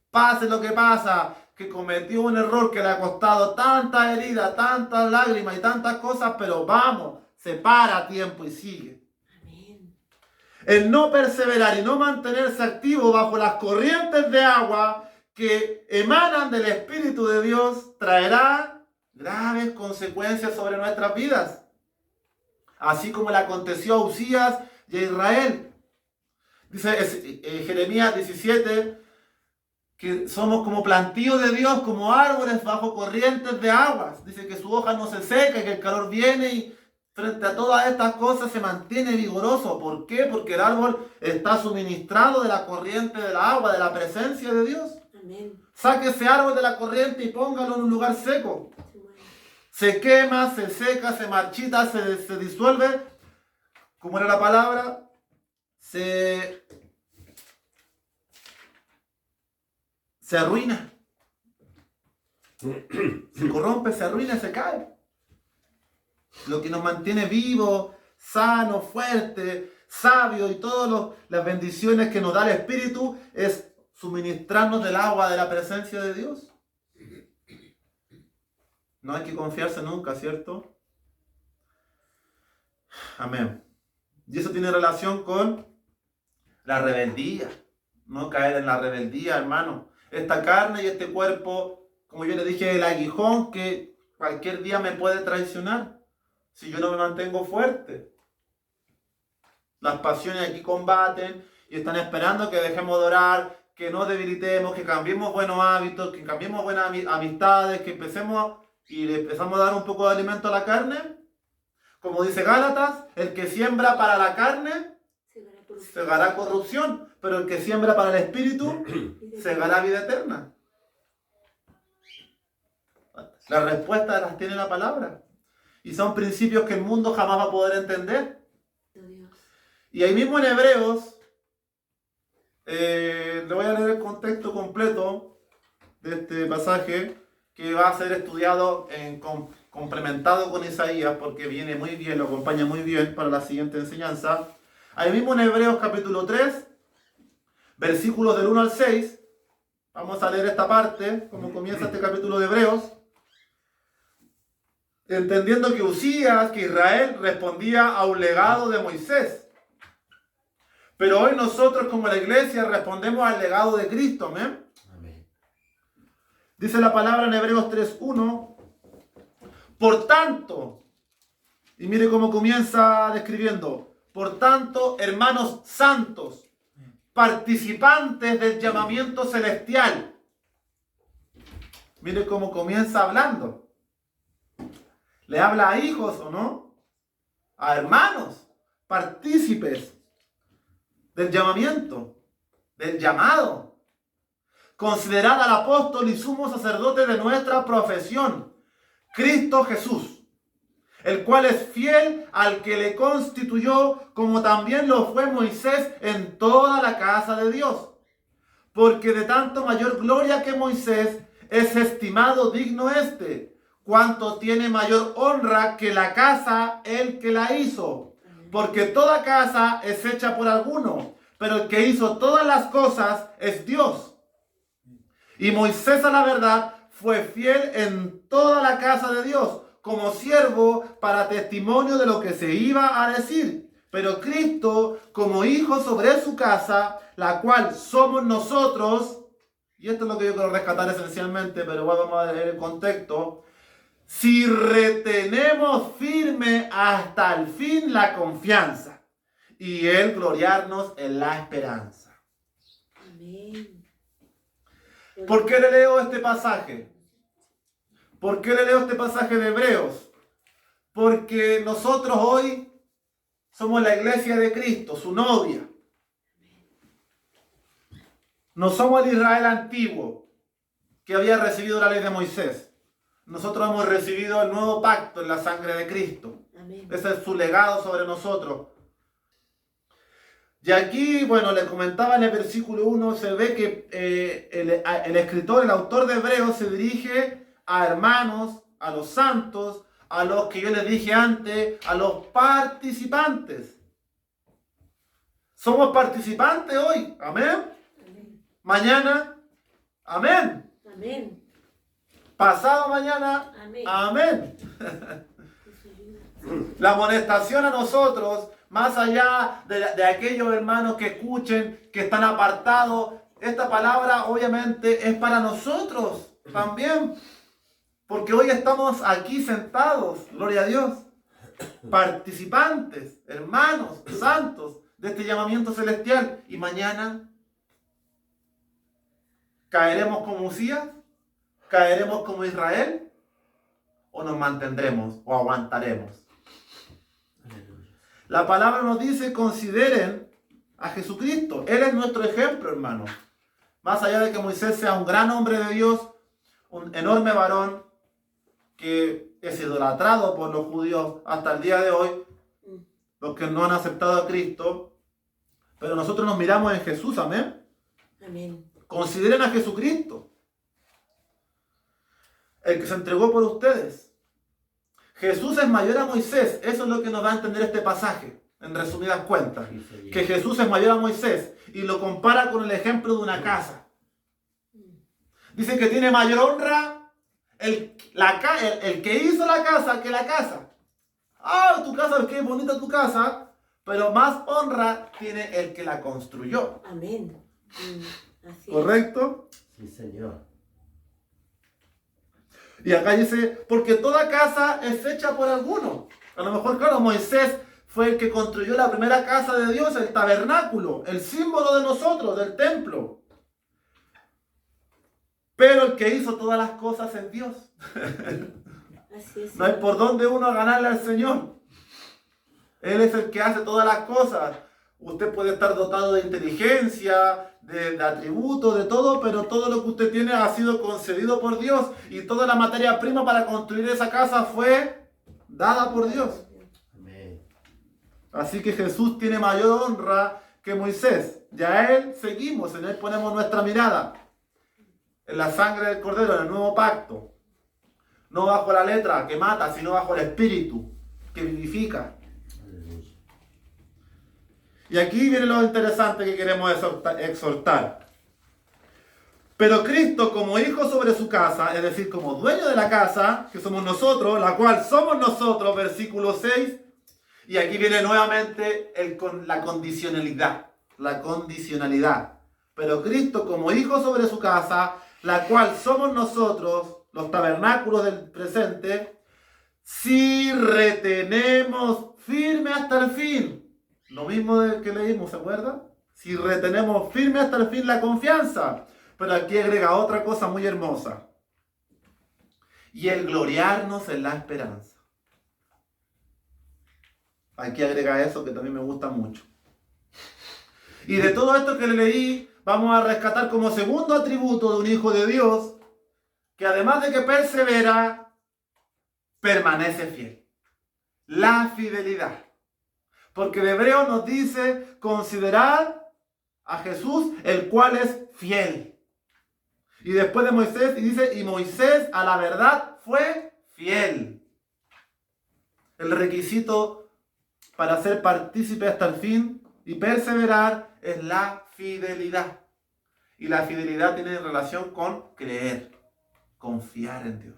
Pase lo que pasa, que cometió un error que le ha costado tantas heridas, tantas lágrimas y tantas cosas, pero vamos, se para a tiempo y sigue. Amén. El no perseverar y no mantenerse activo bajo las corrientes de agua que emanan del Espíritu de Dios traerá graves consecuencias sobre nuestras vidas. Así como le aconteció a Uzías y a Israel. Dice Jeremías 17 que somos como plantíos de Dios, como árboles bajo corrientes de aguas. Dice que su hoja no se seca, que el calor viene y frente a todas estas cosas se mantiene vigoroso. ¿Por qué? Porque el árbol está suministrado de la corriente del agua, de la presencia de Dios. Amén. Saque ese árbol de la corriente y póngalo en un lugar seco. Se muere. Se quema, se seca, se marchita, se disuelve. ¿Cómo era la palabra? Se arruina. Se corrompe, se arruina, se cae. Lo que nos mantiene vivos, sanos, fuertes, sabios y todas las bendiciones que nos da el Espíritu es suministrarnos del agua de la presencia de Dios. No hay que confiarse nunca, ¿cierto? Amén. Y eso tiene relación con la rebeldía. No caer en la rebeldía, hermano. Esta carne y este cuerpo, como yo le dije, el aguijón que cualquier día me puede traicionar si yo no me mantengo fuerte. Las pasiones aquí combaten y están esperando que dejemos de orar, que no debilitemos, que cambiemos buenos hábitos, que cambiemos buenas amistades, que empecemos y le empezamos a dar un poco de alimento a la carne. Como dice Gálatas, el que siembra para la carne segará corrupción, pero el que siembra para el Espíritu segará vida eterna. Las respuestas las tiene la palabra. Y son principios que el mundo jamás va a poder entender. Y ahí mismo en Hebreos, le voy a leer el contexto completo de este pasaje que va a ser estudiado complementado con Isaías porque viene muy bien, lo acompaña muy bien para la siguiente enseñanza. Ahí mismo en Hebreos capítulo 3, versículos del 1 al 6, vamos a leer esta parte, como comienza este capítulo de Hebreos. Entendiendo que Uzías, que Israel respondía a un legado de Moisés. Pero hoy nosotros como la iglesia respondemos al legado de Cristo. ¿Amén? Amén. Dice la palabra en Hebreos 3:1. Por tanto, y mire cómo comienza describiendo. Por tanto, hermanos santos, participantes del llamamiento celestial. Mire cómo comienza hablando. Le habla a hijos, ¿o no? A hermanos, partícipes del llamamiento, del llamado. Considerad al apóstol y sumo sacerdote de nuestra profesión, Cristo Jesús, el cual es fiel al que le constituyó, como también lo fue Moisés en toda la casa de Dios. porque de tanto mayor gloria que Moisés es estimado digno este, cuanto tiene mayor honra que la casa el que la hizo. Porque toda casa es hecha por alguno, pero el que hizo todas las cosas es Dios. Y Moisés, a la verdad, fue fiel en toda la casa de Dios, como siervo para testimonio de lo que se iba a decir. Pero Cristo, como hijo sobre su casa, la cual somos nosotros, y esto es lo que yo quiero rescatar esencialmente, pero vamos a ver el contexto. Si retenemos firme hasta el fin la confianza y el gloriarnos en la esperanza. Amén. ¿Por qué le leo este pasaje? ¿Por qué le leo este pasaje de Hebreos? Porque nosotros hoy somos la iglesia de Cristo, su novia. No somos el Israel antiguo que había recibido la ley de Moisés. Nosotros hemos recibido el nuevo pacto en la sangre de Cristo. Amén. Ese es su legado sobre nosotros. Y aquí, bueno, le comentaba en el versículo 1, se ve que el escritor, el autor de Hebreos se dirige a hermanos, a los santos, a los que yo les dije antes, a los participantes. Somos participantes hoy, amén. Amén. Mañana, amén. Amén. Pasado mañana, Amén. amén. La amonestación a nosotros, más allá de aquellos hermanos que escuchen, que están apartados, esta palabra obviamente es para nosotros también. Porque hoy estamos aquí sentados, gloria a Dios, participantes, hermanos, santos de este llamamiento celestial. Y mañana caeremos como Usías, caeremos como Israel, o nos mantendremos o aguantaremos. Aleluya. La palabra nos dice, consideren a Jesucristo. Él es nuestro ejemplo, hermano. Más allá de que Moisés sea un gran hombre de Dios, un enorme varón que es idolatrado por los judíos hasta el día de hoy, los que no han aceptado a Cristo, pero nosotros nos miramos en Jesús, amén. Amén. Consideren a Jesucristo, el que se entregó por ustedes. Jesús es mayor a Moisés. Eso es lo que nos da a entender este pasaje, en resumidas cuentas. Sí, Señor. Que Jesús es mayor a Moisés y lo compara con el ejemplo de una casa. Dice que tiene mayor honra el que hizo la casa que la casa. Ah, tu casa, qué bonita tu casa, pero más honra tiene el que la construyó. Amén. Así es. ¿Correcto? Sí, Señor. Y acá dice, porque toda casa es hecha por alguno. A lo mejor, claro, Moisés fue el que construyó la primera casa de Dios, el tabernáculo, el símbolo de nosotros, del templo. Pero el que hizo todas las cosas es Dios. Así es. No hay por dónde uno ganarle al Señor. Él es el que hace todas las cosas. Usted puede estar dotado de inteligencia, de atributos, de todo, pero todo lo que usted tiene ha sido concedido por Dios. Y toda la materia prima para construir esa casa fue dada por Dios. Amén. Así que Jesús tiene mayor honra que Moisés. Ya a Él seguimos, en Él ponemos nuestra mirada. En la sangre del Cordero, en el nuevo pacto. No bajo la letra que mata, sino bajo el espíritu que vivifica. Aleluya. Y aquí viene lo interesante que queremos exhortar. Pero Cristo, como hijo sobre su casa, es decir, como dueño de la casa, que somos nosotros, la cual somos nosotros, versículo 6, y aquí viene nuevamente la condicionalidad. La condicionalidad. Pero Cristo, como hijo sobre su casa, la cual somos nosotros, los tabernáculos del presente, si retenemos firme hasta el fin. Lo mismo que leímos, ¿se acuerdan? Si retenemos firme hasta el fin la confianza. Pero aquí agrega otra cosa muy hermosa. Y el gloriarnos en la esperanza. Aquí agrega eso que también me gusta mucho. Y de todo esto que le leí, vamos a rescatar como segundo atributo de un hijo de Dios, que además de que persevera, permanece fiel. La fidelidad. Porque de Hebreo nos dice, considerad a Jesús, el cual es fiel. Y después de Moisés, y dice, y Moisés a la verdad fue fiel. El requisito para ser partícipe hasta el fin y perseverar es la fidelidad. Y la fidelidad tiene relación con creer, confiar en Dios.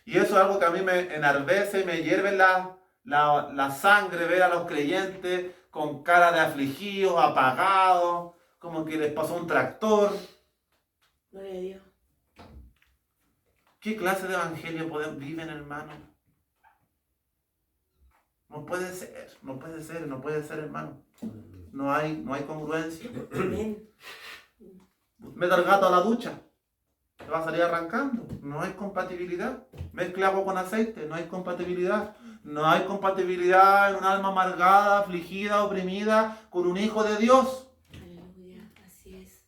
Y eso es algo que a mí me enardece y me hierve la sangre, ver a los creyentes con cara de afligidos, apagados, como que les pasó un tractor. Gloria a Dios. ¿Qué clase de evangelio viven, hermano? No puede ser, hermano. No hay congruencia. Amén. Meta el gato a la ducha, te va a salir arrancando. No hay compatibilidad. Mezcla agua con aceite, no hay compatibilidad. No hay compatibilidad en un alma amargada, afligida, oprimida, con un hijo de Dios. Aleluya. Así es.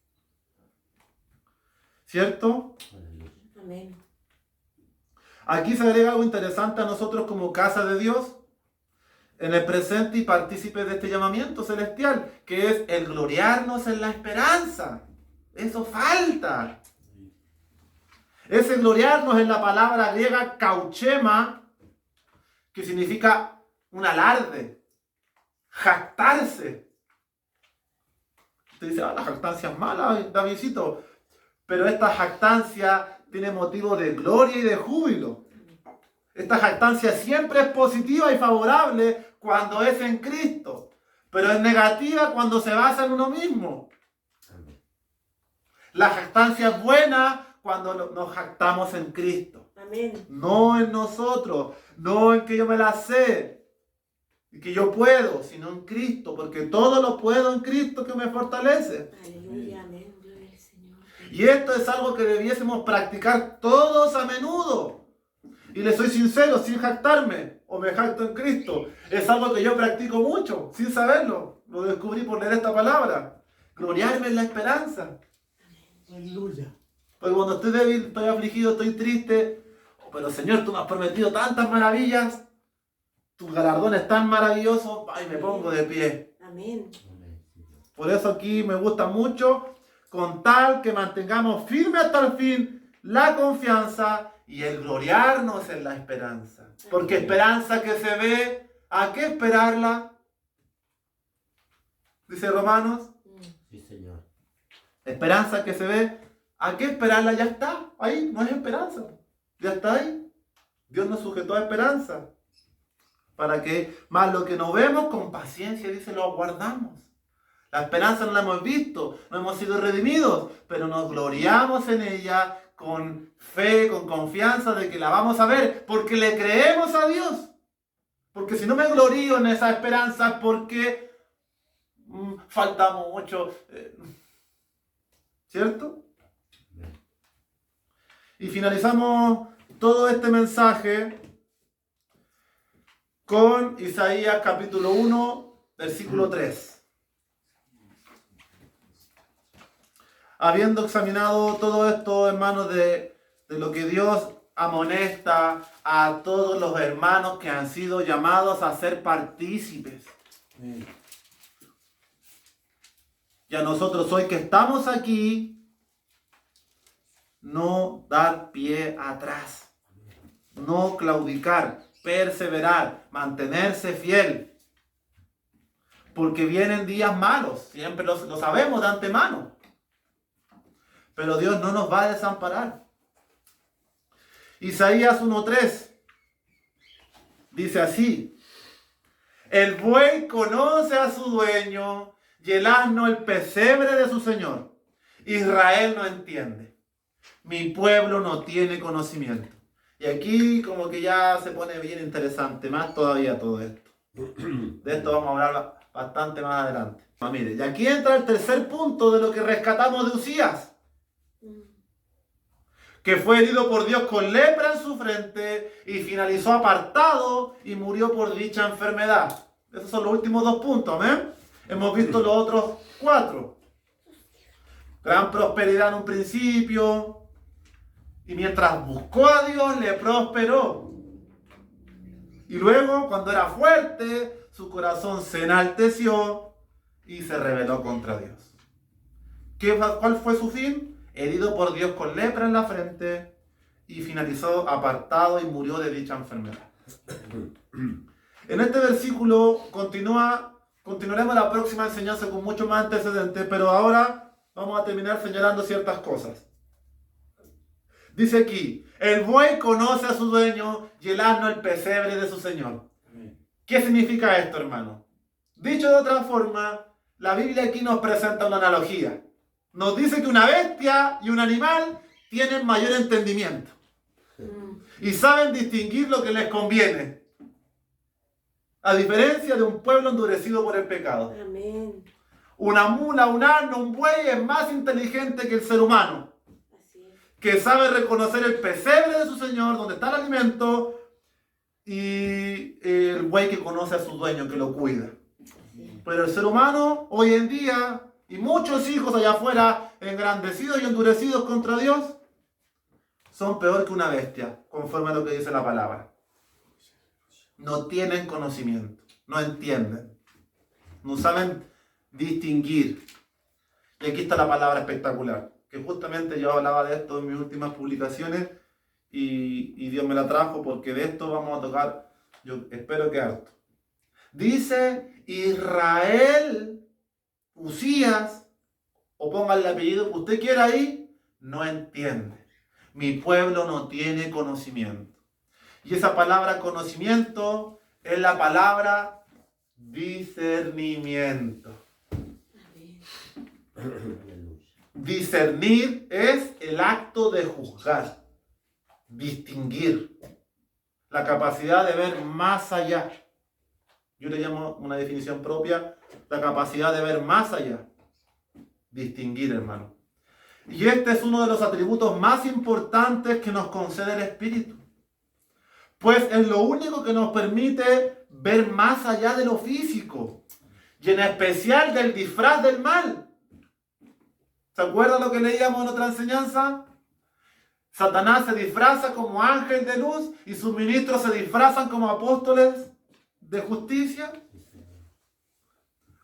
¿Cierto? Amén. Aquí se agrega algo interesante a nosotros como casa de Dios, en el presente y partícipes de este llamamiento celestial, que es el gloriarnos en la esperanza. Eso falta. Ese gloriarnos en la palabra griega kauchema, que significa un alarde, jactarse. Usted dice, la jactancia es mala, Davidcito, pero esta jactancia tiene motivo de gloria y de júbilo. Esta jactancia siempre es positiva y favorable cuando es en Cristo, pero es negativa cuando se basa en uno mismo. La jactancia es buena cuando nos jactamos en Cristo. Amén. No en nosotros, no en que yo me la sé y que yo puedo, sino en Cristo, porque todo lo puedo en Cristo que me fortalece. Aleluya. Amén. Gloria al Señor. Y esto es algo que debiésemos practicar todos a menudo. Y le soy sincero, sin jactarme, o me jacto en Cristo. Es algo que yo practico mucho, sin saberlo. Lo descubrí por leer esta palabra. Gloriarme en la esperanza. Aleluya. Porque cuando estoy débil, estoy afligido, estoy triste. Pero Señor, tú me has prometido tantas maravillas. Tu galardón es tan maravilloso. Ay, me pongo de pie. Amén. Por eso aquí me gusta mucho, con tal que mantengamos firme hasta el fin la confianza y el gloriarnos en la esperanza. Porque esperanza que se ve, ¿a qué esperarla? Dice Romanos. Sí, Señor. Esperanza que se ve, ¿a qué esperarla? Ya está, ahí, no hay esperanza. Ya está ahí. Dios nos sujetó a esperanza. Para que más lo que no vemos, con paciencia, dice, lo aguardamos. La esperanza no la hemos visto, no hemos sido redimidos, pero nos gloriamos en ella con fe, con confianza de que la vamos a ver, porque le creemos a Dios. Porque si no me glorío en esa esperanza es porque falta mucho. ¿Cierto? Y finalizamos todo este mensaje con Isaías capítulo 1, versículo 3. Habiendo examinado todo esto, hermanos, de lo que Dios amonesta a todos los hermanos que han sido llamados a ser partícipes. Y a nosotros hoy que estamos aquí, no dar pie atrás, no claudicar, perseverar, mantenerse fiel. Porque vienen días malos, siempre lo sabemos de antemano. Pero Dios no nos va a desamparar. Isaías 1:3 dice así: el buey conoce a su dueño y el asno el pesebre de su señor. Israel no entiende. Mi pueblo no tiene conocimiento. Y aquí como que ya se pone bien interesante, más todavía todo esto. De esto vamos a hablar bastante más adelante. Mire, y aquí entra el tercer punto de lo que rescatamos de Usías, que fue herido por Dios con lepra en su frente y finalizó apartado y murió por dicha enfermedad. Esos son los últimos dos puntos, amén. Hemos visto los otros 4. Gran prosperidad en un principio, y mientras buscó a Dios le prosperó. Y luego, cuando era fuerte, su corazón se enalteció y se rebeló contra Dios. ¿Cuál fue su fin? Herido por Dios con lepra en la frente y finalizó apartado y murió de dicha enfermedad. En este versículo continuaremos la próxima enseñanza con mucho más antecedentes, pero ahora vamos a terminar señalando ciertas cosas. Dice aquí, el buey conoce a su dueño y el asno el pesebre de su señor. ¿Qué significa esto, hermano? Dicho de otra forma, la Biblia aquí nos presenta una analogía. Nos dice que una bestia y un animal tienen mayor entendimiento y saben distinguir lo que les conviene, a diferencia de un pueblo endurecido por el pecado. Amén. Una mula, un asno, un buey es más inteligente que el ser humano, Así es. que sabe reconocer el pesebre de su señor, donde está el alimento, y el buey que conoce a su dueño, que lo cuida. Así es. Pero el ser humano, hoy en día, y muchos hijos allá afuera, engrandecidos y endurecidos contra Dios, son peor que una bestia, conforme a lo que dice la palabra. No tienen conocimiento, no entienden, no saben distinguir. Y aquí está la palabra espectacular, que justamente yo hablaba de esto en mis últimas publicaciones y Dios me la trajo porque de esto vamos a tocar, yo espero que harto. Dice Israel, Usías, o pongan el apellido que usted quiera ahí, no entiende. Mi pueblo no tiene conocimiento. Y esa palabra conocimiento es la palabra discernimiento. Amén. Discernir es el acto de juzgar, distinguir, la capacidad de ver más allá. Yo le llamo una definición propia, la capacidad de ver más allá, distinguir, hermano. Y este es uno de los atributos más importantes que nos concede el Espíritu, pues es lo único que nos permite ver más allá de lo físico, y en especial del disfraz del mal. ¿Se acuerdan lo que leíamos en otra enseñanza? Satanás se disfraza como ángel de luz y sus ministros se disfrazan como apóstoles de justicia.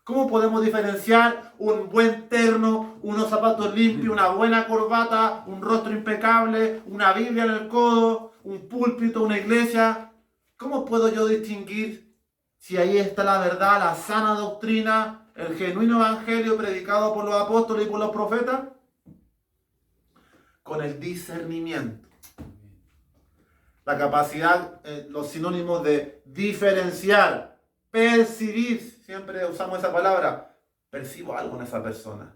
¿Cómo podemos diferenciar un buen terno, unos zapatos limpios, una buena corbata, un rostro impecable, una Biblia en el codo, un púlpito, una iglesia? ¿Cómo puedo yo distinguir si ahí está la verdad, la sana doctrina, el genuino evangelio predicado por los apóstoles y por los profetas? Con el discernimiento. La capacidad, los sinónimos de diferenciar, percibir, siempre usamos esa palabra, percibo algo en esa persona.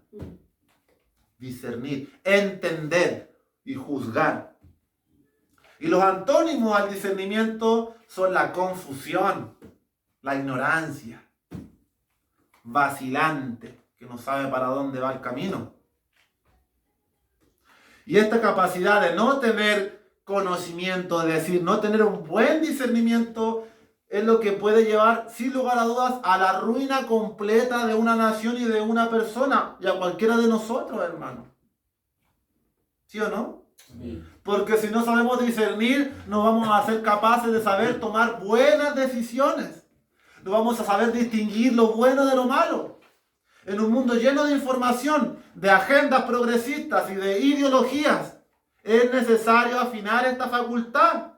Discernir, entender y juzgar. Y los antónimos al discernimiento son la confusión, la ignorancia, vacilante, que no sabe para dónde va el camino. Y esta capacidad de no tener conocimiento, de decir, no tener un buen discernimiento, es lo que puede llevar, sin lugar a dudas, a la ruina completa de una nación y de una persona, y a cualquiera de nosotros, hermano. ¿Sí o no? Sí. Porque si no sabemos discernir, no vamos a ser capaces de saber tomar buenas decisiones. No vamos a saber distinguir lo bueno de lo malo. En un mundo lleno de información, de agendas progresistas y de ideologías, es necesario afinar esta facultad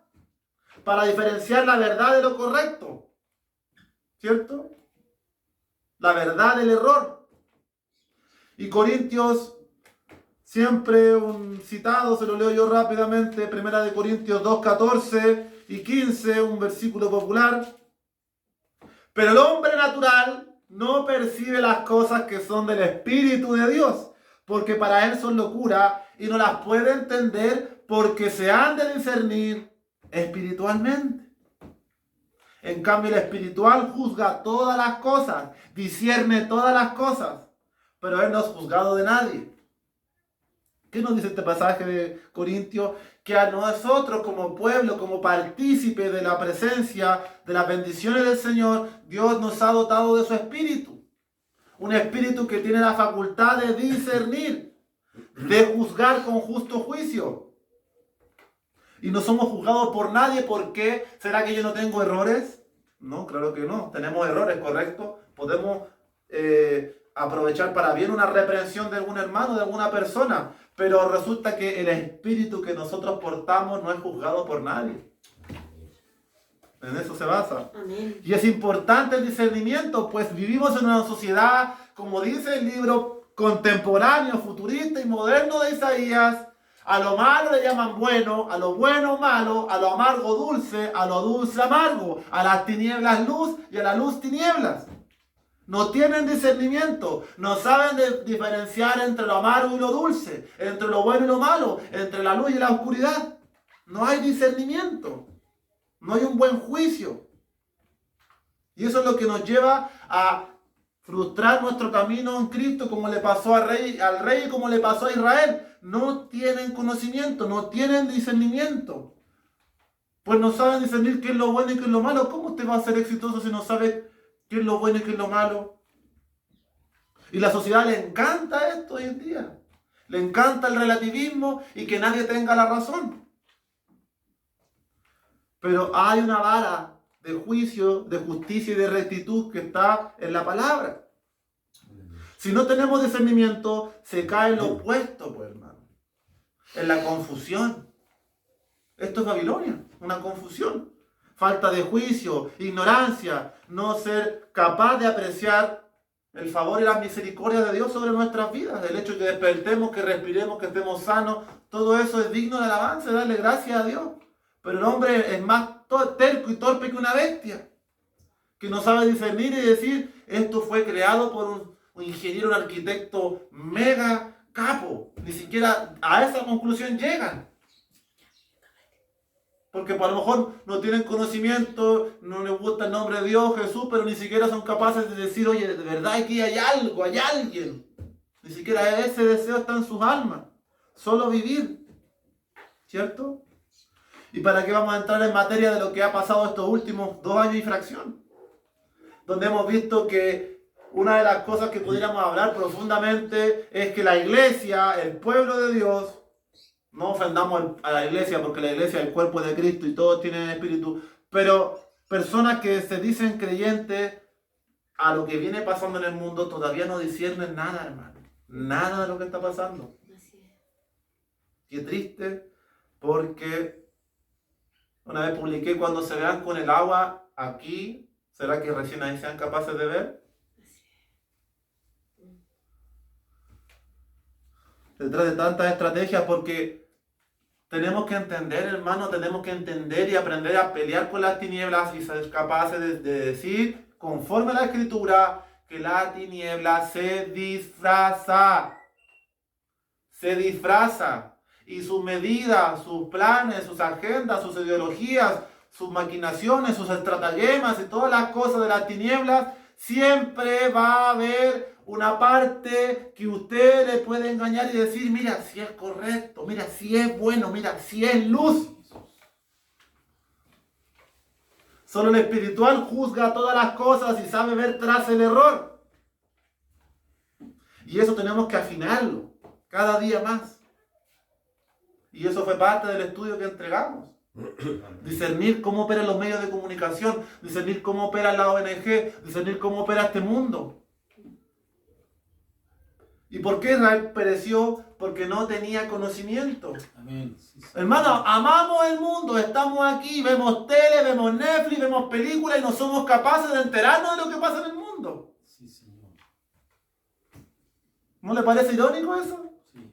para diferenciar la verdad de lo correcto. ¿Cierto? La verdad del error. Y Corintios, siempre un citado, se lo leo yo rápidamente, 1 Corintios 2, 14 y 15, un versículo popular. Pero el hombre natural no percibe las cosas que son del Espíritu de Dios, porque para él son locura y no las puede entender porque se han de discernir espiritualmente. En cambio, el espiritual juzga todas las cosas, discierne todas las cosas, pero él no es juzgado de nadie. ¿Qué nos dice este pasaje de Corintios? Que a nosotros como pueblo, como partícipe de la presencia, de las bendiciones del Señor, Dios nos ha dotado de su espíritu. Un espíritu que tiene la facultad de discernir, de juzgar con justo juicio. Y no somos juzgados por nadie. ¿Por qué? ¿Será que yo no tengo errores? No, claro que no. Tenemos errores, ¿correcto? Podemos aprovechar para bien una reprensión de algún hermano, de alguna persona, pero resulta que el espíritu que nosotros portamos no es juzgado por nadie. En eso se basa. Amén. Y es importante el discernimiento, pues vivimos en una sociedad, como dice el libro contemporáneo, futurista y moderno de Isaías. A lo malo le llaman bueno, a lo bueno malo, a lo amargo dulce, a lo dulce amargo, a las tinieblas luz y a la luz tinieblas. No tienen discernimiento, no saben diferenciar entre lo amargo y lo dulce, entre lo bueno y lo malo, entre la luz y la oscuridad. No hay discernimiento, no hay un buen juicio. Y eso es lo que nos lleva a frustrar nuestro camino en Cristo, como le pasó al rey y como le pasó a Israel. No tienen conocimiento, no tienen discernimiento. Pues no saben discernir qué es lo bueno y qué es lo malo. ¿Cómo usted va a ser exitoso si no sabe qué es lo bueno y qué es lo malo? Y la sociedad le encanta esto hoy en día. Le encanta el relativismo y que nadie tenga la razón. Pero hay una vara de juicio, de justicia y de rectitud que está en la palabra. Si no tenemos discernimiento, se cae lo opuesto, pues hermano. En la confusión. Esto es Babilonia, una confusión. Falta de juicio, ignorancia, no ser capaz de apreciar el favor y la misericordia de Dios sobre nuestras vidas. El hecho de que despertemos, que respiremos, que estemos sanos, todo eso es digno de alabanza, de darle gracias a Dios. Pero el hombre es más terco y torpe que una bestia, que no sabe discernir y decir, esto fue creado por un ingeniero, un arquitecto mega capo. Ni siquiera a esa conclusión llegan. Porque a lo mejor no tienen conocimiento, no les gusta el nombre de Dios, Jesús, pero ni siquiera son capaces de decir, oye, de verdad aquí hay algo, hay alguien. Ni siquiera ese deseo está en sus almas. Solo vivir. ¿Cierto? ¿Y para qué vamos a entrar en materia de lo que ha pasado estos últimos 2 años y fracción? Donde hemos visto que una de las cosas que pudiéramos hablar profundamente es que la iglesia, el pueblo de Dios, no ofendamos a la iglesia porque la iglesia es el cuerpo de Cristo y todos tienen espíritu, pero personas que se dicen creyentes a lo que viene pasando en el mundo todavía no disciernen nada, hermano. Nada de lo que está pasando. Así es. Qué triste, porque una vez publiqué, cuando se vean con el agua aquí, ¿será que recién ahí sean capaces de ver? Detrás de tantas estrategias, porque tenemos que entender, hermano, tenemos que entender y aprender a pelear con las tinieblas y ser capaces de decir, conforme a la Escritura, que la tiniebla se disfraza. Se disfraza. Y sus medidas, sus planes, sus agendas, sus ideologías, sus maquinaciones, sus estratagemas y todas las cosas de las tinieblas, siempre va a haber una parte que usted le puede engañar y decir, mira, si es correcto, mira, si es bueno, mira, si es luz. Solo el espiritual juzga todas las cosas y sabe ver tras el error. Y eso tenemos que afinarlo cada día más. Y eso fue parte del estudio que entregamos. Discernir cómo operan los medios de comunicación, discernir cómo opera la ONG, discernir cómo opera este mundo. ¿Y por qué Israel pereció? Porque no tenía conocimiento. Amén. Hermano, amamos el mundo, estamos aquí, vemos tele, vemos Netflix, vemos películas y no somos capaces de enterarnos de lo que pasa en el mundo. Sí, Señor. ¿No le parece irónico eso? Sí.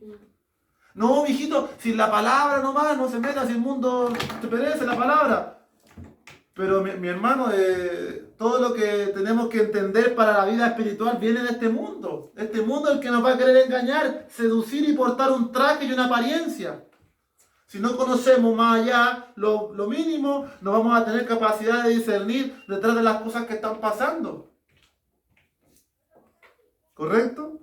No, mijito, sin la palabra nomás, no se meta, si el mundo te perece la palabra. Pero mi hermano, todo lo que tenemos que entender para la vida espiritual viene de este mundo. Este mundo es el que nos va a querer engañar, seducir y portar un traje y una apariencia. Si no conocemos más allá lo mínimo, no vamos a tener capacidad de discernir detrás de las cosas que están pasando. ¿Correcto?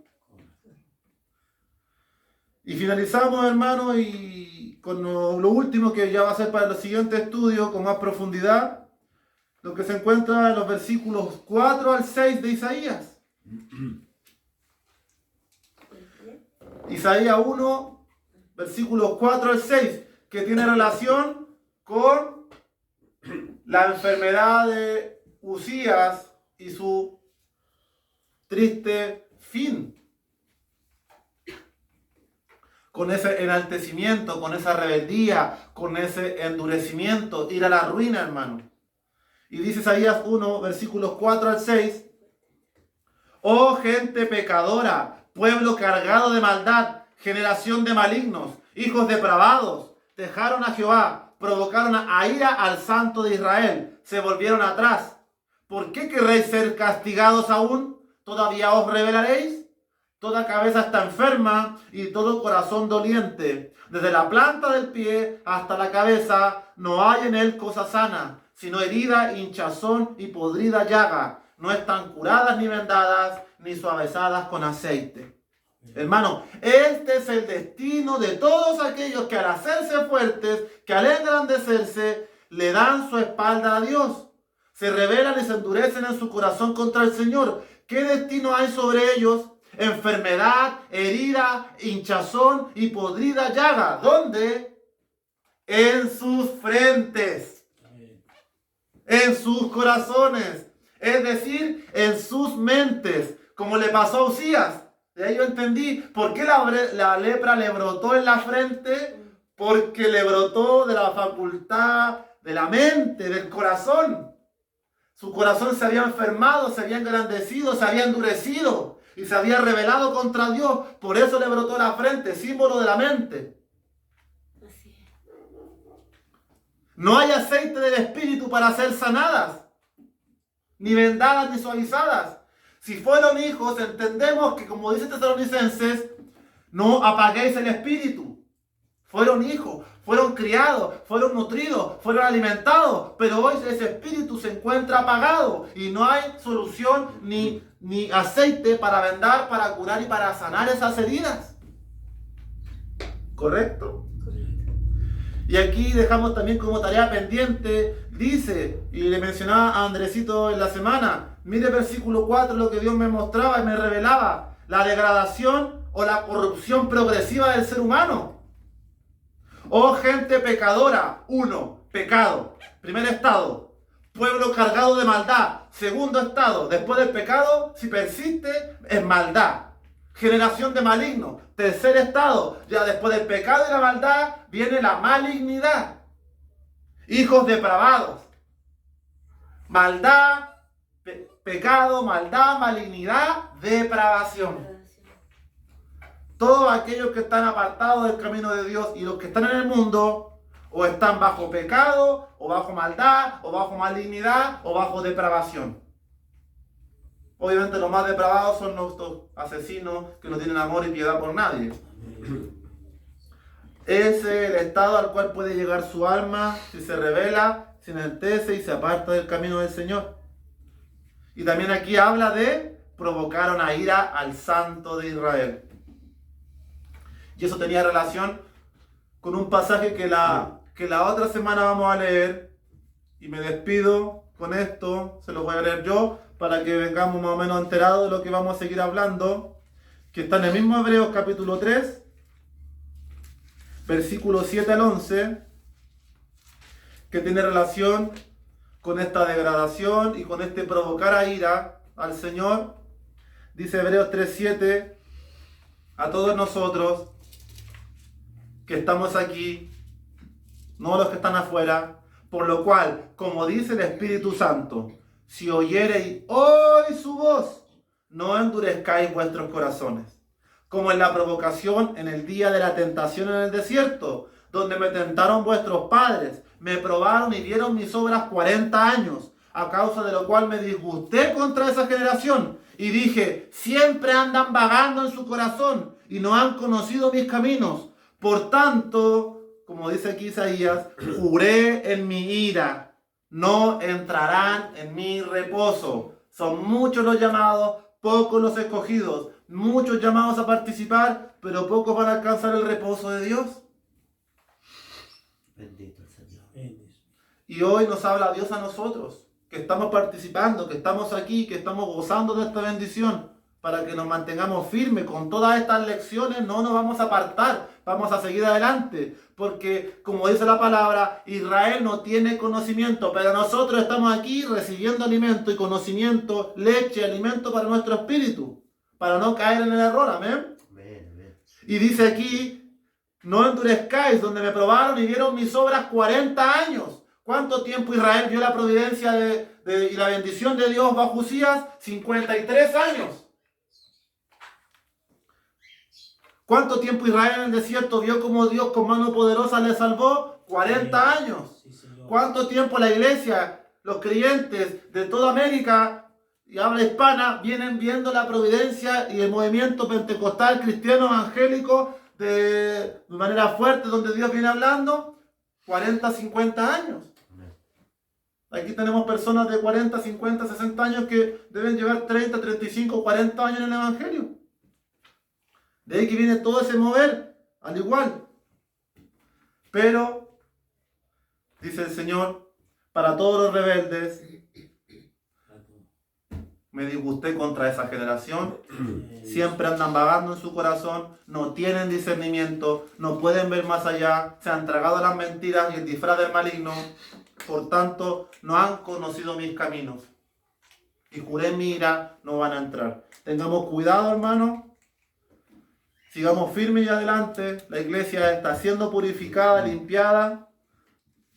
Y finalizamos, hermano, y con lo último que ya va a ser para el siguiente estudio con más profundidad, lo que se encuentra en los versículos 4 al 6 de Isaías. Isaías 1, versículos 4 al 6, que tiene relación con la enfermedad de Uzías y su triste fin. Con ese enaltecimiento, con esa rebeldía, con ese endurecimiento, ir a la ruina, hermano. Y dice Isaías 1, versículos 4 al 6. Oh gente pecadora, pueblo cargado de maldad, generación de malignos, hijos depravados, dejaron a Jehová, provocaron a ira al Santo de Israel, se volvieron atrás. ¿Por qué querréis ser castigados aún? ¿Todavía os rebelaréis? Toda cabeza está enferma y todo corazón doliente. Desde la planta del pie hasta la cabeza no hay en él cosa sana, sino herida, hinchazón y podrida llaga. No están curadas ni vendadas, ni suavizadas con aceite. Hermano, este es el destino de todos aquellos que al hacerse fuertes, que al engrandecerse, le dan su espalda a Dios. Se rebelan y se endurecen en su corazón contra el Señor. ¿Qué destino hay sobre ellos? Enfermedad, herida, hinchazón y podrida llaga. ¿Dónde? En sus frentes, en sus corazones, es decir, en sus mentes, como le pasó a Usías. De ahí yo entendí por qué la lepra le brotó en la frente, porque le brotó de la facultad de la mente, del corazón. Su corazón se había enfermado, se había engrandecido, se había endurecido y se había rebelado contra Dios. Por eso le brotó la frente, símbolo de la mente. Así es. No hay aceite del Espíritu para ser sanadas, ni vendadas, ni suavizadas. Si fueron hijos, entendemos que, como dice Tesalonicenses, no apaguéis el Espíritu. Fueron hijos, fueron criados, fueron nutridos, fueron alimentados, pero hoy ese espíritu se encuentra apagado y no hay solución ni aceite para vendar, para curar y para sanar esas heridas. ¿Correcto? Correcto. Y aquí dejamos también como tarea pendiente, dice, y le mencionaba a Andresito en la semana, mire versículo 4, lo que Dios me mostraba y me revelaba, la degradación o la corrupción progresiva del ser humano. Oh gente pecadora, 1, pecado. Primer estado, pueblo cargado de maldad. Segundo estado, después del pecado, si persiste, es maldad. Generación de malignos. Tercer estado, ya después del pecado y la maldad, viene la malignidad. Hijos depravados. Maldad, pecado, maldad, malignidad, depravación. Todos aquellos que están apartados del camino de Dios y los que están en el mundo, o están bajo pecado, o bajo maldad, o bajo malignidad, o bajo depravación. Obviamente los más depravados son nuestros asesinos que no tienen amor y piedad por nadie. Ese es el estado al cual puede llegar su alma si se rebela, se enaltece y se aparta del camino del Señor. Y también aquí habla de provocaron a ira al Santo de Israel. Y eso tenía relación con un pasaje que la otra semana vamos a leer. Y me despido con esto, se lo voy a leer yo, para que vengamos más o menos enterados de lo que vamos a seguir hablando. Que está en el mismo Hebreos capítulo 3, versículos 7 al 11, que tiene relación con esta degradación y con este provocar a ira al Señor. Dice Hebreos 3:7, a todos nosotros que estamos aquí, no los que están afuera, por lo cual, como dice el Espíritu Santo, si oyereis hoy su voz, no endurezcáis vuestros corazones, como en la provocación en el día de la tentación en el desierto, donde me tentaron vuestros padres, me probaron y vieron mis obras 40 años, a causa de lo cual me disgusté contra esa generación, y dije, siempre andan vagando en su corazón, y no han conocido mis caminos. Por tanto, como dice aquí Isaías, juré en mi ira, no entrarán en mi reposo. Son muchos los llamados, pocos los escogidos, muchos llamados a participar, pero pocos van a alcanzar el reposo de Dios. Bendito el Señor. Y hoy nos habla Dios a nosotros, que estamos participando, que estamos aquí, que estamos gozando de esta bendición, para que nos mantengamos firmes con todas estas lecciones. No nos vamos a apartar, vamos a seguir adelante, porque como dice la palabra, Israel no tiene conocimiento, pero nosotros estamos aquí recibiendo alimento y conocimiento, leche, alimento para nuestro espíritu, para no caer en el error, amén. Amén, amén. Y dice aquí, no endurezcáis, donde me probaron y vieron mis obras 40 años. ¿Cuánto tiempo Israel vio la providencia y la bendición de Dios bajo Usías? 53 años. ¿Cuánto tiempo Israel en el desierto vio como Dios con mano poderosa le salvó? 40 años. Sí, Señor. ¿Cuánto tiempo la iglesia, los creyentes de toda América y habla hispana vienen viendo la providencia y el movimiento pentecostal cristiano evangélico de manera fuerte donde Dios viene hablando? 40, 50 años. Amén. Aquí tenemos personas de 40, 50, 60 años que deben llevar 30, 35, 40 años en el evangelio. De ahí que viene todo ese mover, al igual. Pero, dice el Señor, para todos los rebeldes, me disgusté contra esa generación. Siempre andan vagando en su corazón, no tienen discernimiento, no pueden ver más allá, se han tragado las mentiras y el disfraz del maligno. Por tanto, no han conocido mis caminos. Y juré en mi ira, no van a entrar. Tengamos cuidado, hermanos. Sigamos firmes y adelante. La iglesia está siendo purificada, limpiada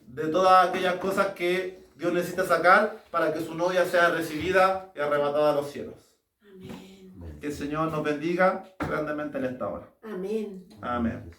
de todas aquellas cosas que Dios necesita sacar para que su novia sea recibida y arrebatada a los cielos. Amén. Que el Señor nos bendiga grandemente en esta hora. Amén. Amén.